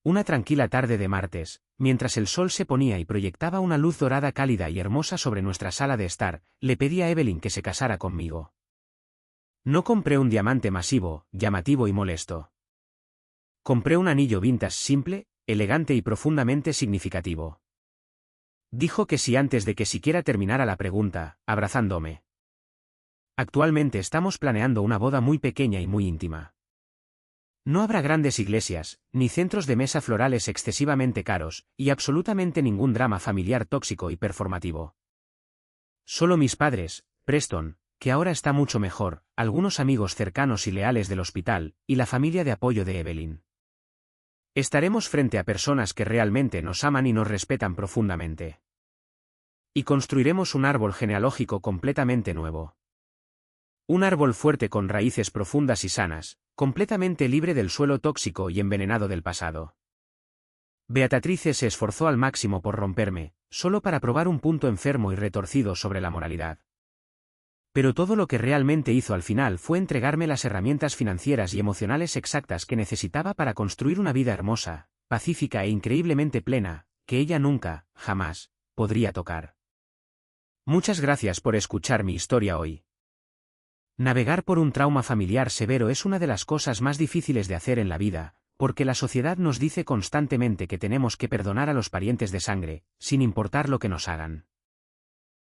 Speaker 1: Una tranquila tarde de martes, mientras el sol se ponía y proyectaba una luz dorada cálida y hermosa sobre nuestra sala de estar, le pedí a Evelyn que se casara conmigo. No compré un diamante masivo, llamativo y molesto. Compré un anillo vintage simple, elegante y profundamente significativo. Dijo que sí antes de que siquiera terminara la pregunta, abrazándome. Actualmente estamos planeando una boda muy pequeña y muy íntima. No habrá grandes iglesias, ni centros de mesa florales excesivamente caros, y absolutamente ningún drama familiar tóxico y performativo. Solo mis padres, Preston, que ahora está mucho mejor, algunos amigos cercanos y leales del hospital, y la familia de apoyo de Evelyn. Estaremos frente a personas que realmente nos aman y nos respetan profundamente. Y construiremos un árbol genealógico completamente nuevo. Un árbol fuerte con raíces profundas y sanas, completamente libre del suelo tóxico y envenenado del pasado. Beatrice se esforzó al máximo por romperme, solo para probar un punto enfermo y retorcido sobre la moralidad. Pero todo lo que realmente hizo al final fue entregarme las herramientas financieras y emocionales exactas que necesitaba para construir una vida hermosa, pacífica e increíblemente plena, que ella nunca, jamás, podría tocar. Muchas gracias por escuchar mi historia hoy. Navegar por un trauma familiar severo es una de las cosas más difíciles de hacer en la vida, porque la sociedad nos dice constantemente que tenemos que perdonar a los parientes de sangre, sin importar lo que nos hagan.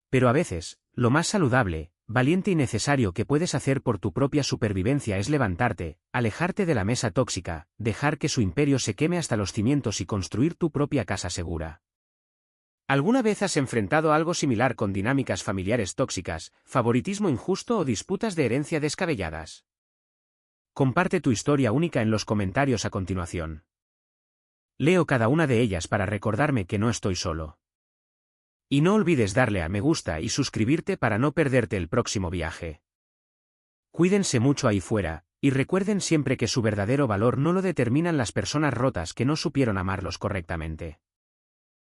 Speaker 1: Pero a veces, lo más saludable, valiente y necesario que puedes hacer por tu propia supervivencia es levantarte, alejarte de la mesa tóxica, dejar que su imperio se queme hasta los cimientos y construir tu propia casa segura. ¿Alguna vez has enfrentado algo similar con dinámicas familiares tóxicas, favoritismo injusto o disputas de herencia descabelladas? Comparte tu historia única en los comentarios a continuación. Leo cada una de ellas para recordarme que no estoy solo. Y no olvides darle a me gusta y suscribirte para no perderte el próximo viaje. Cuídense mucho ahí fuera, y recuerden siempre que su verdadero valor no lo determinan las personas rotas que no supieron amarlos correctamente.